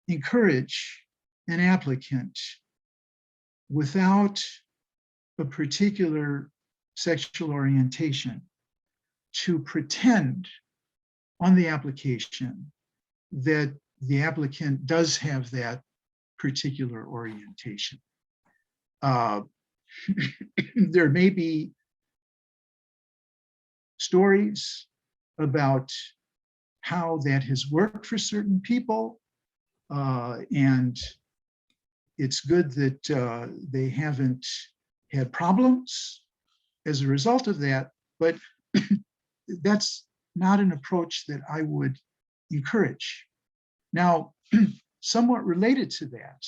encourage an applicant without a particular sexual orientation to pretend on the application that the applicant does have that particular orientation. There may be stories about how that has worked for certain people, and it's good that they haven't had problems as a result of that, but that's not an approach that I would encourage. Now, somewhat related to that,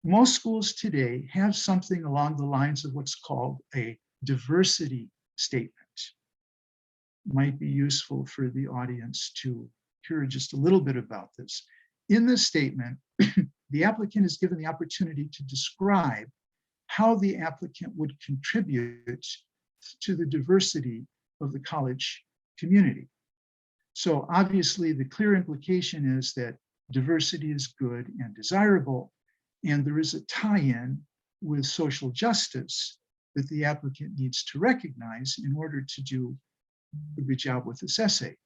most schools today have something along the lines of what's called a diversity statement. Might be useful for the audience to hear just a little bit about this. In this statement, the applicant is given the opportunity to describe how the applicant would contribute to the diversity of the college community. So obviously the clear implication is that diversity is good and desirable, and there is a tie-in with social justice that the applicant needs to recognize in order to do a good job with this essay.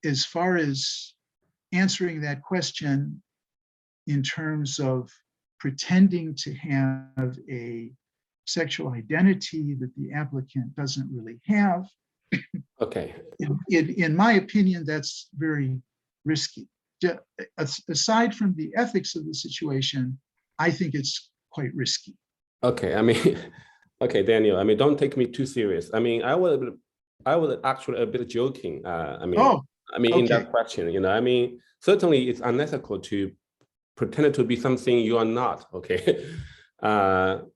As far as answering that question in terms of pretending to have a sexual identity that the applicant doesn't really have. Okay. In my opinion, that's very risky. Aside from the ethics of the situation, I think it's quite risky. Okay. I mean, okay, Daniel. I mean, don't take me too serious. I mean, I was actually a bit joking. Oh, in that okay. question, you know, I mean, certainly it's unethical to pretend to be something you are not. Okay. But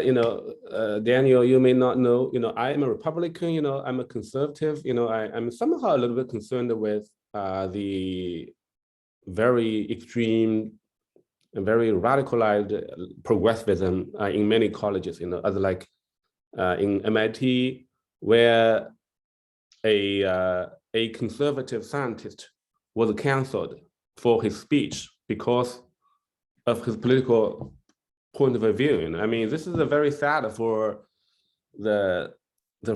you know, Daniel, you may not know, you know, I am a Republican, you know, I'm a conservative, you know, I'm somehow a little bit concerned with the very extreme and very radicalized progressivism in many colleges, you know, as like in MIT, where a conservative scientist was canceled for his speech because of his political point of view. And I mean, this is a very sad for the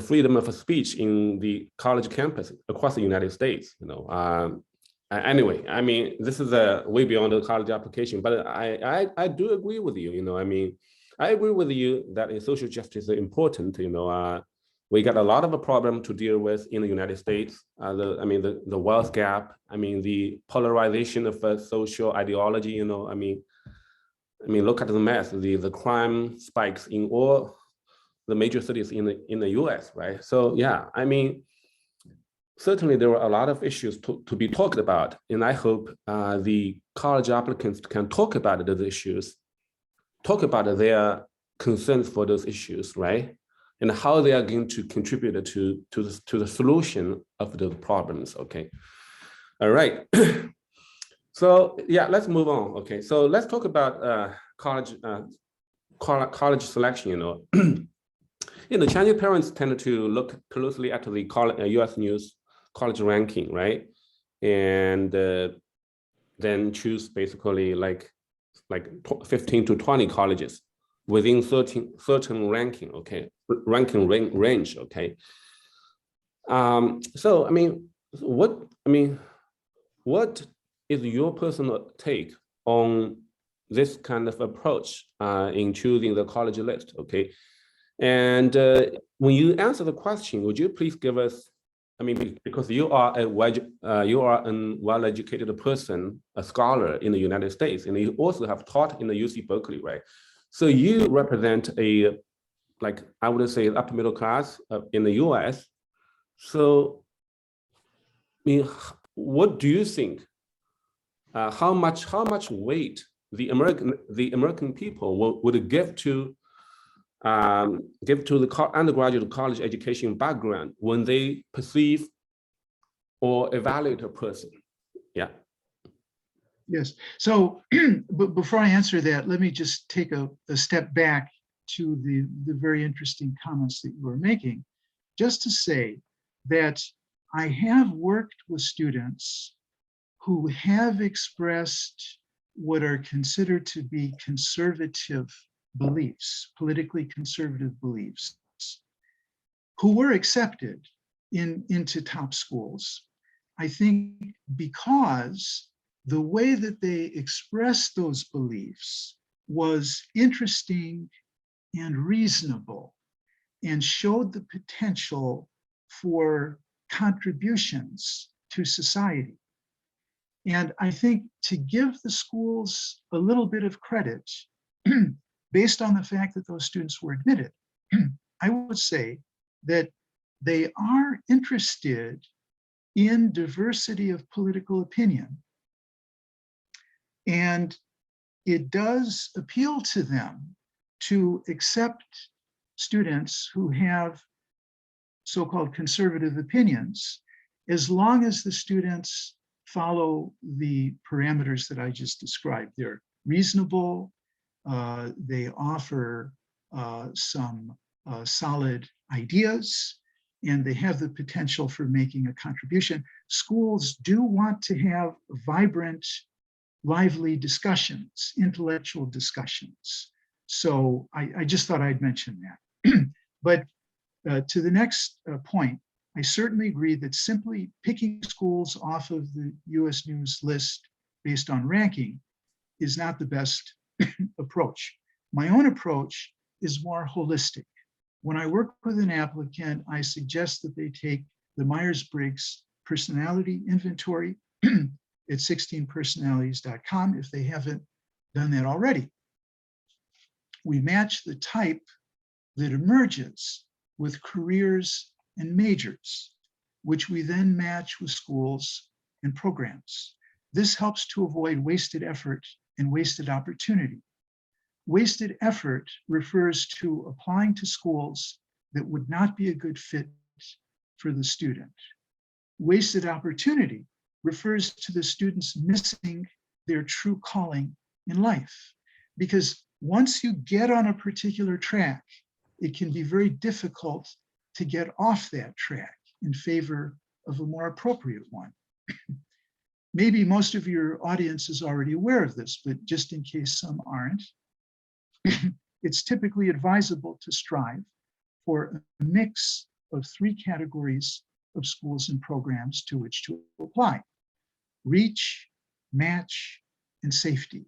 freedom of speech in the college campus across the United States. You know, anyway, I mean, this is a way beyond the college application, but I do agree with you. You know, I mean, I agree with you that social justice is important. You know, we got a lot of a problem to deal with in the United States. The wealth gap. I mean, the polarization of social ideology. You know, I mean, look at the mess. The crime spikes in all the major cities in the U.S. Right? So yeah, I mean, certainly there are a lot of issues to be talked about, and I hope the college applicants can talk about those issues, talk about their concerns for those issues, right? And how they are going to contribute to the solution of the problems. Okay. All right. So yeah, let's move on. Okay. So let's talk about college selection. You know, you know, Chinese parents tend to look closely at the U.S. News college ranking, right? And then choose basically like 15 to 20 colleges within certain ranking, okay, range, okay. So I mean, what is your personal take on this kind of approach in choosing the college list, okay? And when you answer the question, would you please give us, I mean, because you are a well-educated person, a scholar in the United States, and you also have taught in the UC Berkeley, right? So you represent a, like, I would say upper middle class in the US. So, I mean, what do you think? How much weight the American people would give to the undergraduate college education background when they perceive or evaluate a person? Yeah. Yes. So, but before I answer that, let me just take a step back to the very interesting comments that you were making, just to say that I have worked with students who have expressed what are considered to be conservative beliefs, politically conservative beliefs, who were accepted into top schools. I think because the way that they expressed those beliefs was interesting and reasonable and showed the potential for contributions to society. And I think to give the schools a little bit of credit based on the fact that those students were admitted, I would say that they are interested in diversity of political opinion. And it does appeal to them to accept students who have so-called conservative opinions, as long as the students follow the parameters that I just described. They're reasonable, they offer some solid ideas, and they have the potential for making a contribution. Schools do want to have vibrant, lively discussions, intellectual discussions. So I just thought I'd mention that. But to the next point, I certainly agree that simply picking schools off of the US News list based on ranking is not the best approach. My own approach is more holistic. When I work with an applicant, I suggest that they take the Myers-Briggs personality inventory at 16personalities.com if they haven't done that already. We match the type that emerges with careers and majors, which we then match with schools and programs. This helps to avoid wasted effort and wasted opportunity. Wasted effort refers to applying to schools that would not be a good fit for the student. Wasted opportunity refers to the students missing their true calling in life. Because once you get on a particular track, it can be very difficult to get off that track in favor of a more appropriate one. Maybe most of your audience is already aware of this, but just in case some aren't, it's typically advisable to strive for a mix of 3 categories of schools and programs to which to apply: reach, match, and safety.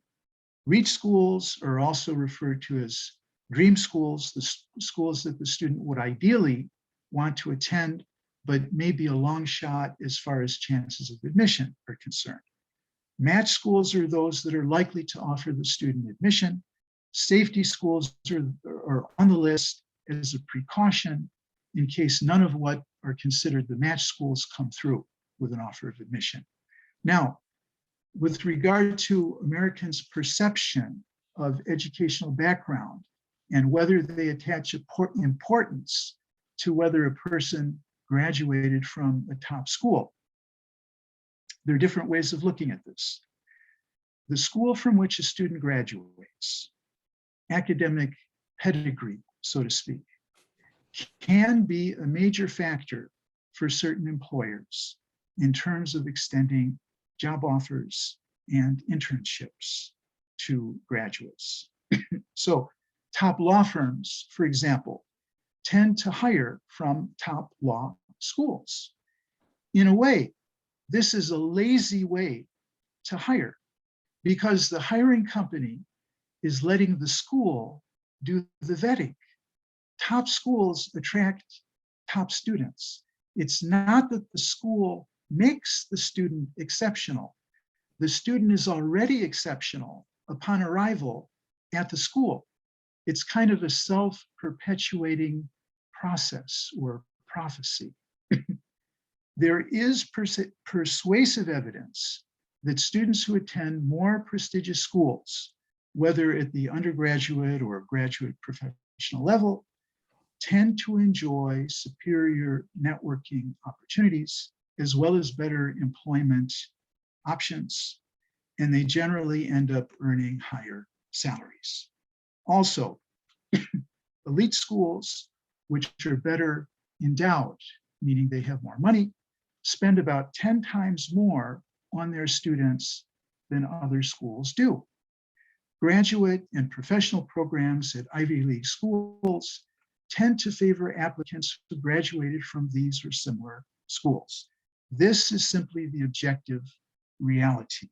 Reach schools are also referred to as dream schools, the schools that the student would ideally want to attend, but may be a long shot as far as chances of admission are concerned. Match schools are those that are likely to offer the student admission. Safety schools are on the list as a precaution in case none of what are considered the match schools come through with an offer of admission. Now, with regard to Americans' perception of educational background and whether they attach importance to whether a person graduated from a top school, there are different ways of looking at this. The school from which a student graduates, academic pedigree, so to speak, can be a major factor for certain employers in terms of extending job offers and internships to graduates. So top law firms, for example, tend to hire from top law schools. In a way, this is a lazy way to hire because the hiring company is letting the school do the vetting. Top schools attract top students. It's not that the school makes the student exceptional. The student is already exceptional upon arrival at the school. It's kind of a self-perpetuating process or prophecy. There is persuasive evidence that students who attend more prestigious schools, whether at the undergraduate or graduate professional level, tend to enjoy superior networking opportunities as well as better employment options, and they generally end up earning higher salaries. Also, elite schools, which are better endowed, meaning they have more money, spend about 10 times more on their students than other schools do. Graduate and professional programs at Ivy League schools tend to favor applicants who graduated from these or similar schools. This is simply the objective reality.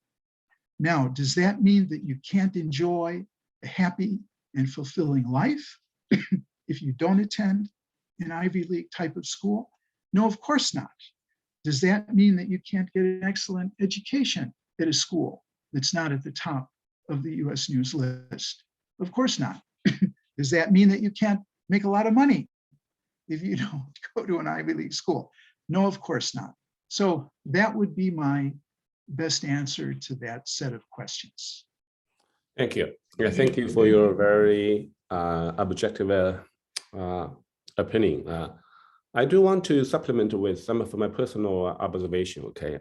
Now, does that mean that you can't enjoy a happy and fulfilling life if you don't attend an Ivy League type of school? No, of course not. Does that mean that you can't get an excellent education at a school that's not at the top of the US News list? Of course not. Does that mean that you can't make a lot of money if you don't go to an Ivy League school? No, of course not. So that would be my best answer to that set of questions. Thank you. Yeah, thank you for your very objective opinion. I do want to supplement with some of my personal observation. Okay,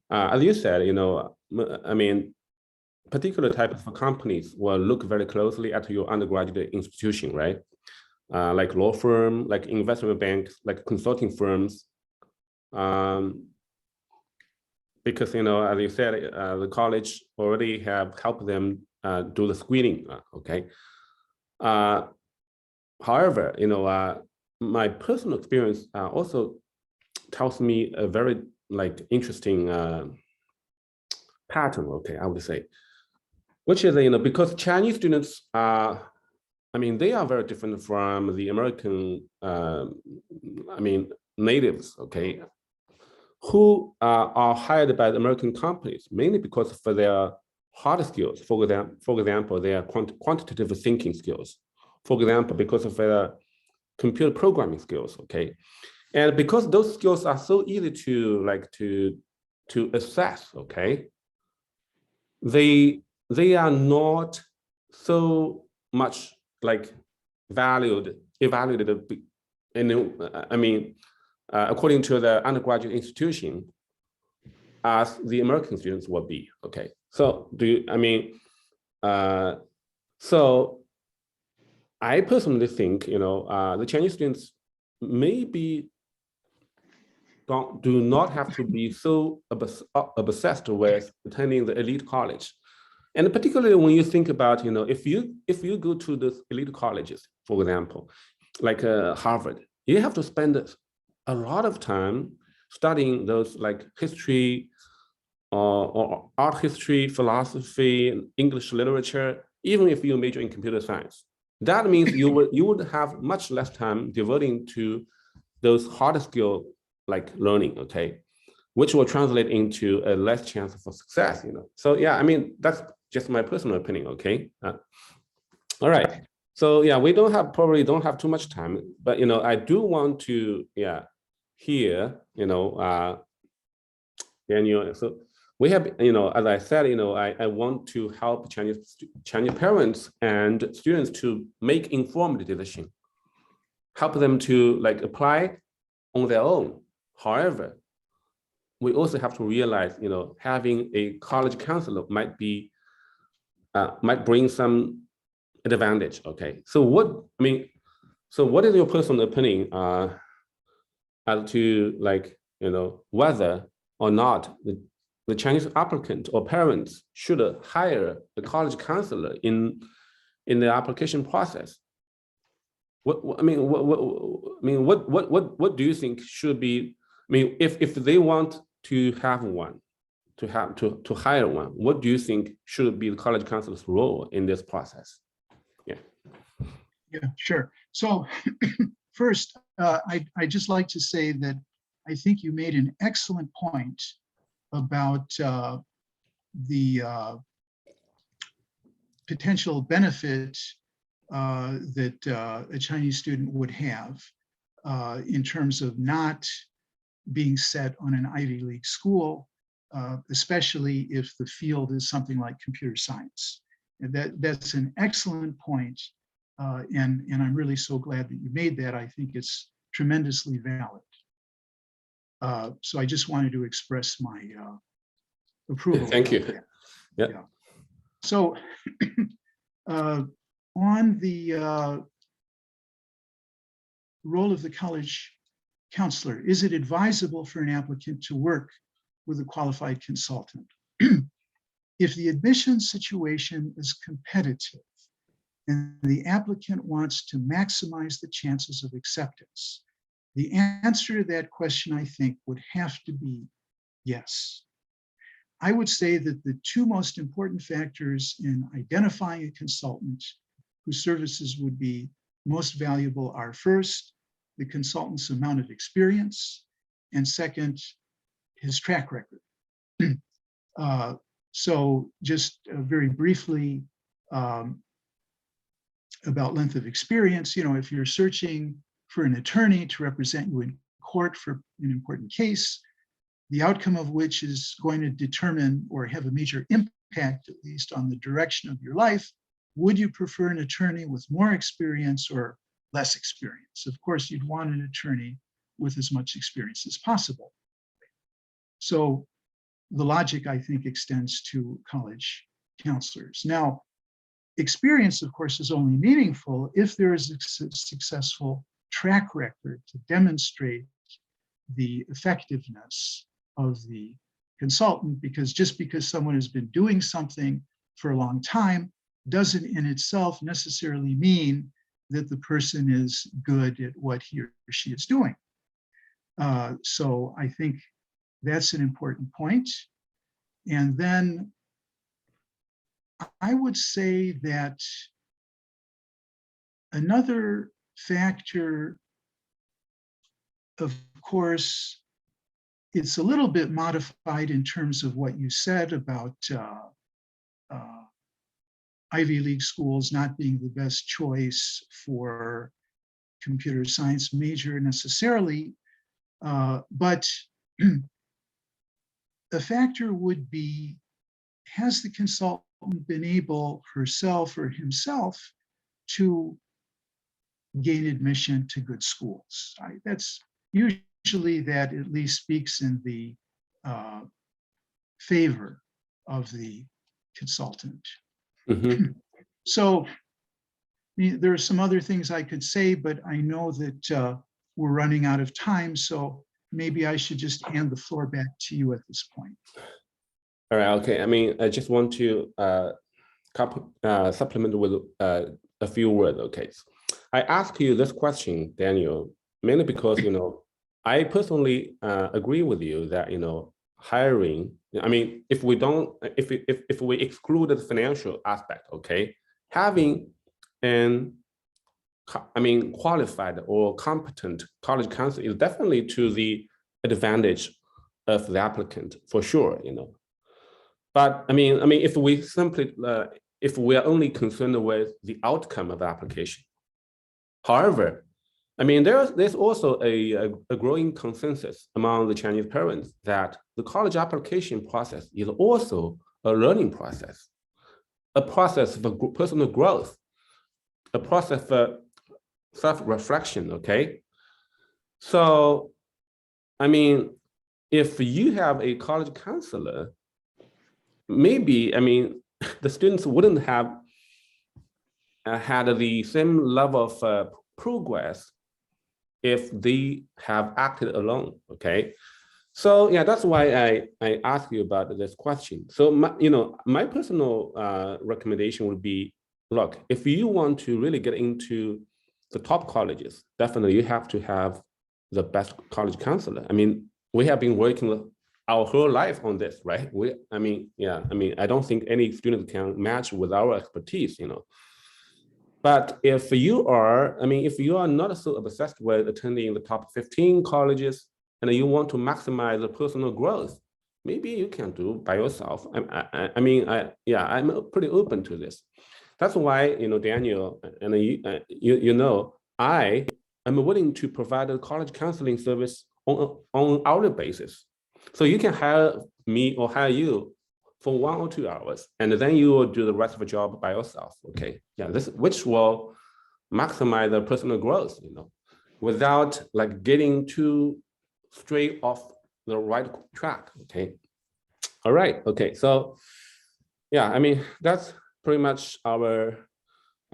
as you said, I mean, particular types of companies will look very closely at your undergraduate institution, right? Like law firm, like investment banks, like consulting firms. Because, as you said, the college already have helped them do the screening, okay? However, my personal experience also tells me a very interesting pattern, okay, I would say. which is, because Chinese students are, they are very different from the American, natives, okay, who are hired by the American companies, mainly because of their hard skills. For example, their quantitative thinking skills. For example, because of their computer programming skills, okay? And because those skills are so easy to assess, okay? They are not so much evaluated according to the undergraduate institution as the American students will be, okay? So so I personally think, the Chinese students maybe do not have to be so obsessed with attending the elite college. And particularly when you think about, if you go to the elite colleges, for example, like Harvard, you have to spend a lot of time studying those like history or art history, philosophy, English literature, even if you major in computer science. That means you would have much less time devoting to those hard skill like learning, okay, which will translate into a less chance for success, So yeah, that's just my personal opinion, okay. All right. So yeah, we probably don't have too much time, but I do want to hear Daniel. So we have as I said, I want to help Chinese parents and students to make informed decision, help them to apply on their own. However, we also have to realize, having a college counselor might bring some advantage. Okay, so what is your personal opinion as to whether or not the Chinese applicant or parents should hire a college counselor in the application process? What do you think should be? If they want to have one, to hire one, what do you think should be the college counselor's role in this process? Yeah, sure. So first, I'd just like to say that I think you made an excellent point about the potential benefit that a Chinese student would have in terms of not being set on an Ivy League school, especially if the field is something like computer science. And that's an excellent point. And I'm really so glad that you made that. I think it's tremendously valid. So I just wanted to express my approval. Thank you. Yeah. So on the role of the college counselor, is it advisable for an applicant to work with a qualified consultant? If the admission situation is competitive and the applicant wants to maximize the chances of acceptance, the answer to that question, I think, would have to be yes. I would say that the two most important factors in identifying a consultant whose services would be most valuable are first, the consultant's amount of experience, and second, his track record. So just very briefly about length of experience, if you're searching for an attorney to represent you in court for an important case, the outcome of which is going to determine or have a major impact, at least, on the direction of your life, would you prefer an attorney with more experience or less experience? Of course, you'd want an attorney with as much experience as possible. So the logic, I think, extends to college counselors. Now, experience, of course, is only meaningful if there is a successful track record to demonstrate the effectiveness of the consultant, because just because someone has been doing something for a long time doesn't in itself necessarily mean that the person is good at what he or she is doing. So I think that's an important point. And then I would say that another factor, of course, it's a little bit modified in terms of what you said about Ivy League schools not being the best choice for computer science major necessarily, but a factor would be, has the consultant been able herself or himself to gain admission to good schools? That's usually, that at least speaks in the favor of the consultant. Mhm. So there are some other things I could say, but I know that we're running out of time. So maybe I should just hand the floor back to you at this point. All right, okay. I mean, I just want to supplement with a few words, okay? I ask you this question, Daniel, mainly because, I personally agree with you that, hiring, I mean, if we don't, if we exclude the financial aspect, okay, having qualified or competent college counsel is definitely to the advantage of the applicant for sure, But I mean, if we simply, if we are only concerned with the outcome of the application. However, I mean, there's also a growing consensus among the Chinese parents that the college application process is also a learning process, a process of personal growth, a process for self-reflection, okay? So, I mean, if you have a college counselor, maybe, I mean, the students wouldn't have had the same level of progress if they have acted alone, okay? So yeah, that's why I ask you about this question. So my personal recommendation would be, look, if you want to really get into the top colleges, definitely you have to have the best college counselor. I mean, we have been working our whole life on this, right? I don't think any student can match with our expertise, But if you are, if you are not so obsessed with attending the top 15 colleges and you want to maximize the personal growth, maybe you can do by yourself. I'm pretty open to this. That's why, Daniel, and I am willing to provide a college counseling service on an hourly basis. So you can hire me or hire you for 1 or 2 hours, and then you will do the rest of the job by yourself. Okay, yeah, which will maximize the personal growth, without like getting too straight off the right track. Okay, all right. Okay, so yeah, that's pretty much our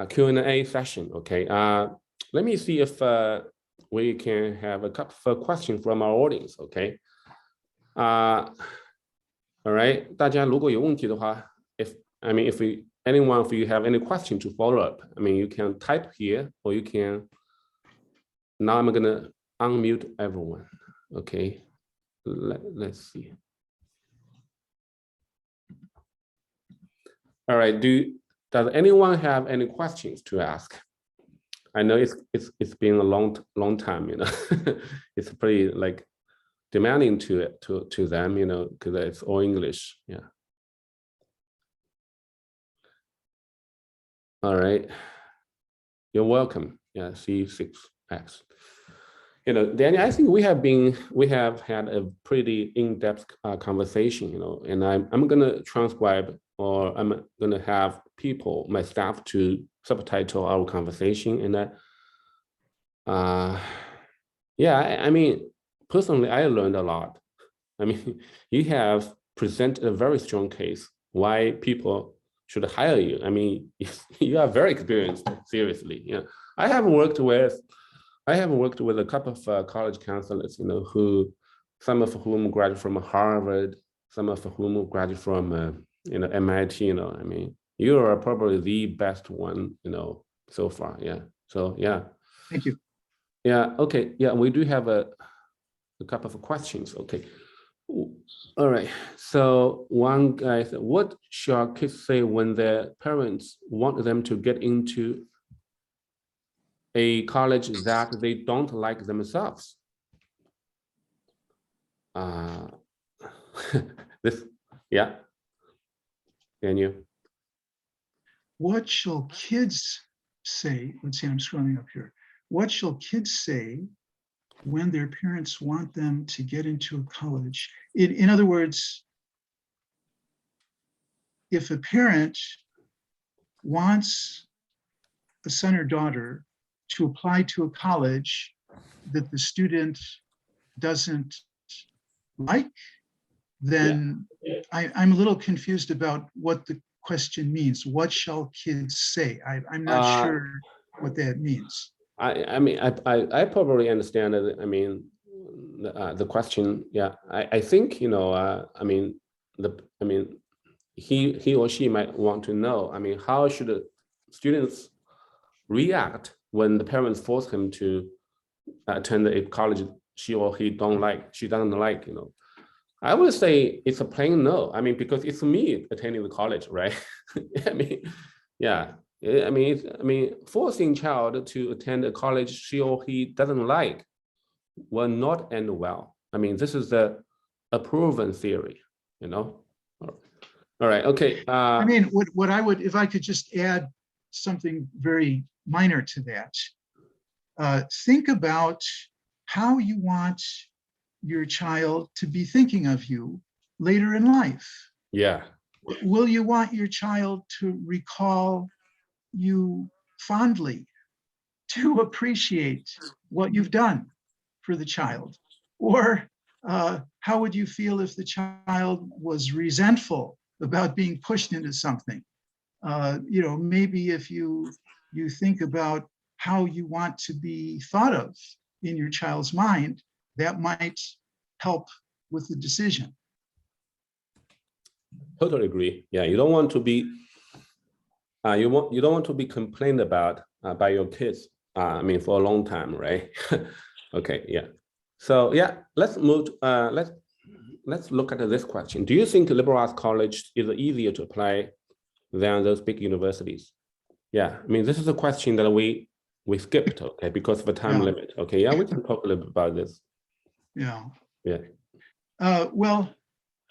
Q&A session. Okay, let me see if we can have a couple of questions from our audience. Okay. All right, 大家如果有问题的话 if anyone of you have any question to follow up, you can type here or you can, now I'm gonna unmute everyone. Okay, let's see. All right, does anyone have any questions to ask? I know it's been a long time, it's pretty like demanding to them, because it's all English. Yeah. All right. You're welcome. Yeah, C6X. Daniel, I think we have had a pretty in-depth conversation, and I'm gonna transcribe, or I'm gonna have people, my staff, to subtitle our conversation. And personally, I learned a lot. You have presented a very strong case why people should hire you. You are very experienced, seriously. Yeah, I have worked with a couple of college counselors, some of whom graduated from Harvard, some of whom graduated from MIT. You are probably the best one, so far. Yeah. So yeah. Thank you. Yeah. Okay. Yeah, we do have a couple of questions. Okay. All right. So one guy said, what shall kids say when their parents want them to get into a college that they don't like themselves? This, yeah. Daniel. What shall kids say? Let's see, I'm scrolling up here. What shall kids say when their parents want them to get into a college? In other words, if a parent wants a son or daughter to apply to a college that the student doesn't like, then I'm a little confused about what the question means. What shall kids say? I'm not sure what that means. I mean, I probably understand it. I mean, the question, yeah. I think, you know, I mean, he or she might want to know, I mean, how should the students react when the parents force him to attend a college she or he doesn't like, you know? I would say it's a plain no. I mean, because it's me attending the college, right? I mean, yeah. I mean, forcing child to attend a college she or he doesn't like will not end well. I mean, this is a proven theory, you know? All right, okay. I mean, what I would, if I could just add something very minor to that, think about how you want your child to be thinking of you later in life. Yeah. Will you want your child to recall you fondly, to appreciate what you've done for the child? Or how would you feel if the child was resentful about being pushed into something? You know, maybe if you think about how you want to be thought of in your child's mind, that might help with the decision. Totally agree. Yeah, you don't want to be you don't want to be complained about by your kids. I mean, for a long time, right? Okay, yeah. So yeah, let's move. Let's look at this question. Do you think liberal arts college is easier to apply than those big universities? Yeah, I mean, this is a question that we skipped, okay, because of the time limit. Okay, yeah, we can talk a little bit about this. Yeah. Yeah. Well,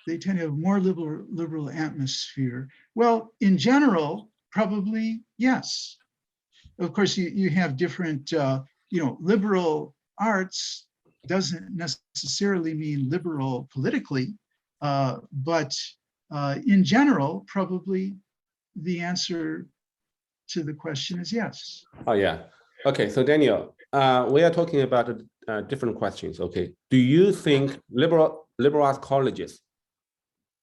they tend to have more liberal atmosphere. Well, in general, probably yes. Of course, you have different, you know, liberal arts doesn't necessarily mean liberal politically, but in general, probably the answer to the question is yes. Oh yeah. Okay, so Daniel, we are talking about different questions. Okay, do you think liberal arts colleges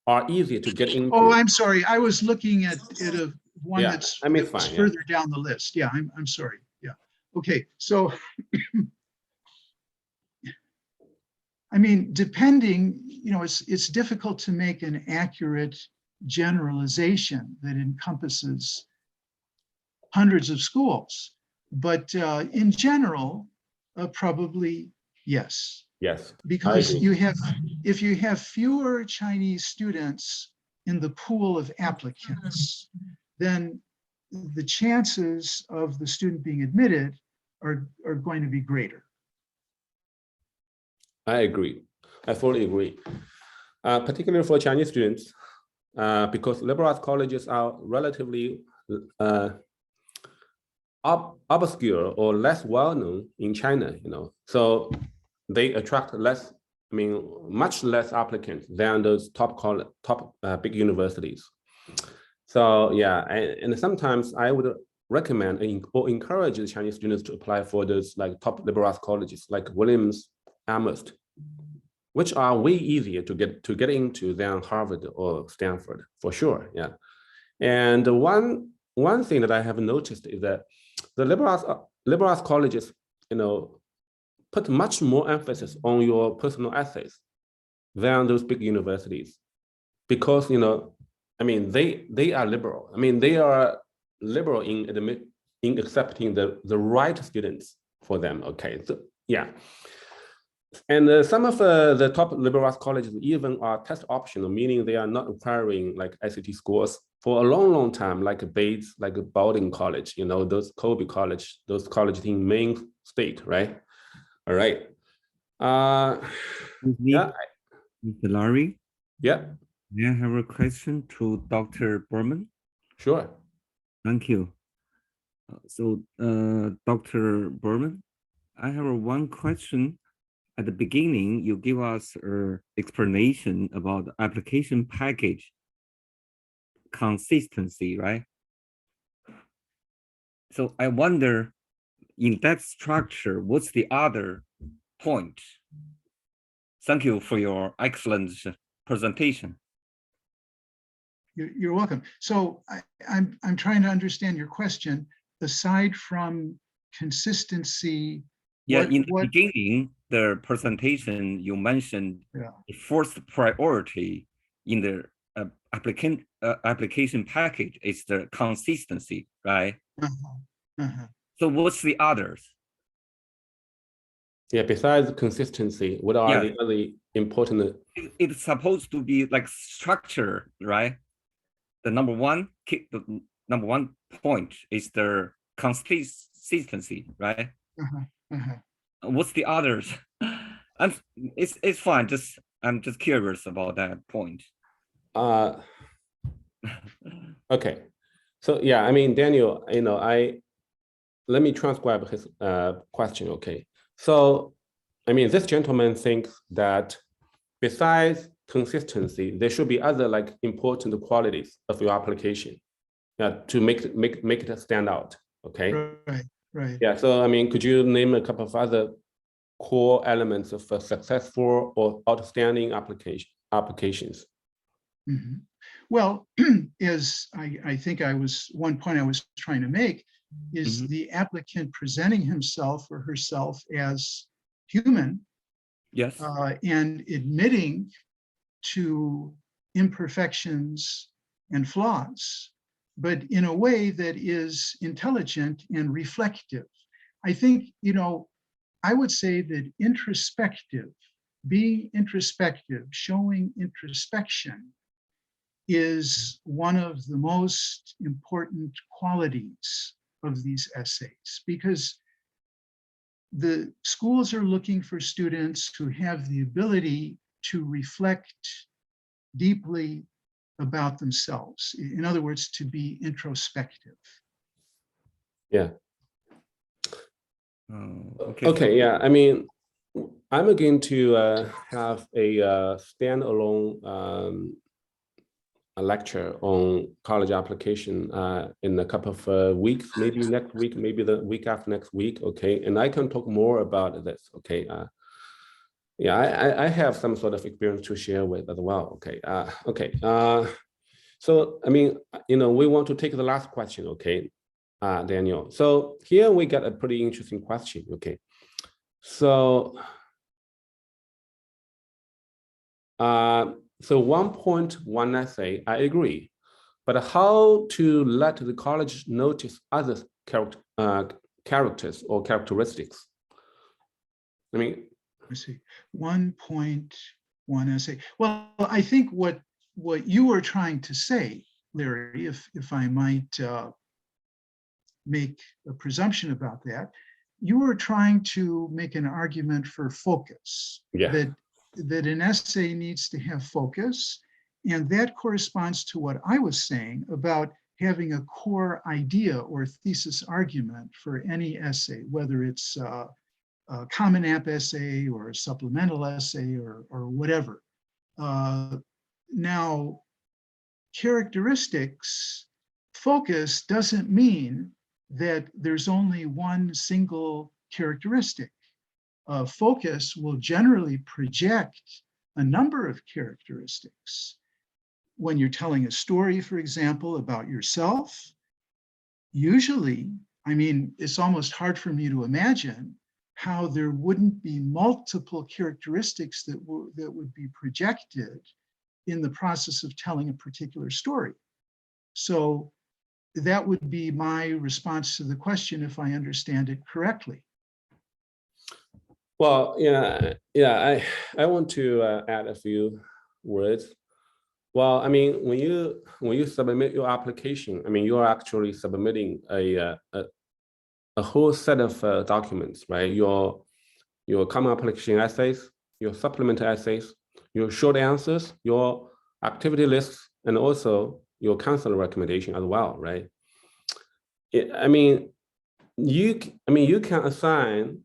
are easier to get into? Oh, I'm sorry. I was looking at a one that's I mean, it's fine, further down the list. Yeah, I'm sorry. Yeah. Okay, so I mean, depending, you know, it's difficult to make an accurate generalization that encompasses hundreds of schools, but in general, probably yes. Yes. Because if you have fewer Chinese students in the pool of applicants, then the chances of the student being admitted are going to be greater. I agree. I fully agree. Particularly for Chinese students, because liberal arts colleges are relatively obscure or less well-known in China, you know, so they attract less, I mean, much less applicants than those top big universities. So yeah, and sometimes I would recommend or encourage the Chinese students to apply for those like top liberal arts colleges like Williams, Amherst, which are way easier to get into than Harvard or Stanford, for sure. Yeah, and one thing that I have noticed is that the liberal arts colleges, you know, put much more emphasis on your personal essays than those big universities, because, you know, I mean, they are liberal. I mean, they are liberal in accepting the right students for them. Okay, so yeah. And some of the top liberal arts colleges even are test optional, meaning they are not requiring like SAT scores for a long, long time, like Bates, like Bowdoin College, you know, those Colby College, those colleges in Maine state, right? All right. Yeah, Mr. Larry, yeah, may I have a question to Dr. Berman? sure. Thank you. Dr. Berman, I have one question. At the beginning, you give us an explanation about the application package consistency, right? So I wonder, in that structure, what's the other point? Thank you for your excellent presentation. You're welcome. So I'm trying to understand your question. Aside from consistency, Yeah, in the what beginning, the presentation, you mentioned Yeah. the first priority in the application package is the consistency, right? So what's the others? Yeah, besides consistency, what are Yeah. the other important? It's supposed to be like structure, right? The number one point is the consistency, right? What's the others? It's fine. I'm just curious about that point. Okay. So yeah, I mean, Daniel, you know, let me transcribe his question. Okay. So, I mean, this gentleman thinks that besides consistency, there should be other like important qualities of your application, to make it stand out. Okay. Right. Yeah. So, I mean, could you name a couple of other core elements of a successful or outstanding applications? Well, I think one point I was trying to make is the applicant presenting himself or herself as human. Yes. And admitting to imperfections and flaws, but in a way that is intelligent and reflective. I think, I would say that being introspective, showing introspection is one of the most important qualities of these essays, because the schools are looking for students who have the ability to reflect deeply about themselves. In other words, to be introspective. Yeah. Okay. Okay. Yeah. I mean, I'm going to have a standalone a lecture on college application in a couple of weeks, maybe next week, maybe the week after next week. Okay. And I can talk more about this. Okay. Yeah, I have some sort of experience to share with as well. Okay. Okay. So, I mean, we want to take the last question. Okay. Daniel. So here we got a pretty interesting question. Okay. So, so 1.1 essay, I agree, but how to let the college notice other characters or characteristics? I mean, I see. 1.1 essay. Well, I think what you were trying to say, Larry, if I might make a presumption about that, you were trying to make an argument for focus. Yeah. That an essay needs to have focus, and that corresponds to what I was saying about having a core idea or thesis argument for any essay, whether it's a Common App essay or a supplemental essay or whatever. Now, characteristics, focus doesn't mean that there's only one single characteristic. Focus will generally project a number of characteristics. When you're telling a story, for example, about yourself, usually, I mean, it's almost hard for me to imagine how there wouldn't be multiple characteristics that would be projected in the process of telling a particular story. So that would be my response to the question, if I understand it correctly. Well, I want to add a few words. Well, I mean, when you submit your application, I mean, you are actually submitting a whole set of documents, right? Your common application essays, your supplemental essays, your short answers, your activity lists, and also your counselor recommendation as well, right? I mean, you can assign,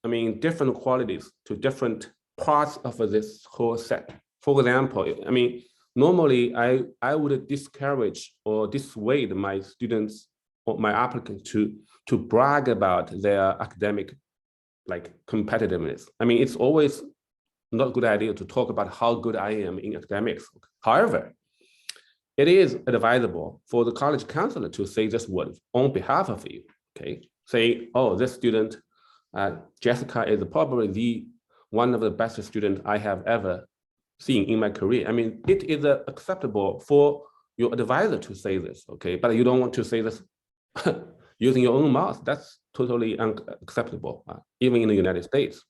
I mean, different qualities to different parts of this whole set. For example, I mean, normally I would discourage or dissuade my students or my applicants to brag about their academic like competitiveness. I mean, it's always not a good idea to talk about how good I am in academics. However, it is advisable for the college counselor to say this word on behalf of you, okay? Say, oh, this student, Jessica is probably one of the best students I have ever seen in my career. I mean, it is acceptable for your advisor to say this, okay? But you don't want to say this using your own mouth. That's totally unacceptable, even in the United States.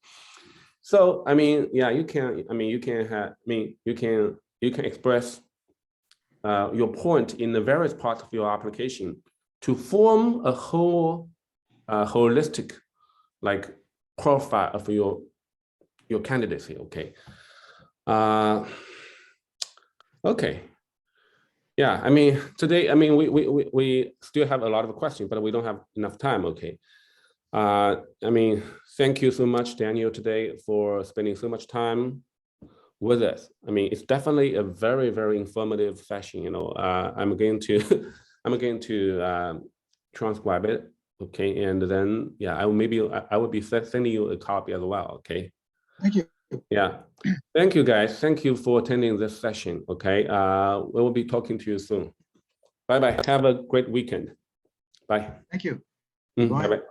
So, I mean, yeah, you can express your point in the various parts of your application to form a whole holistic like profile of your candidacy. Okay. Okay. Yeah, I mean, today, I mean, we still have a lot of questions, but we don't have enough time. Okay. I mean, thank you so much, Daniel, today for spending so much time with us. I mean, it's definitely a very, very informative session. You know, I'm going to transcribe it. Okay, and then yeah, I will be sending you a copy as well. Okay. Thank you. Yeah. Thank you, guys. Thank you for attending this session. Okay. We will be talking to you soon. Bye bye. Have a great weekend. Bye. Thank you. Bye Bye. bye.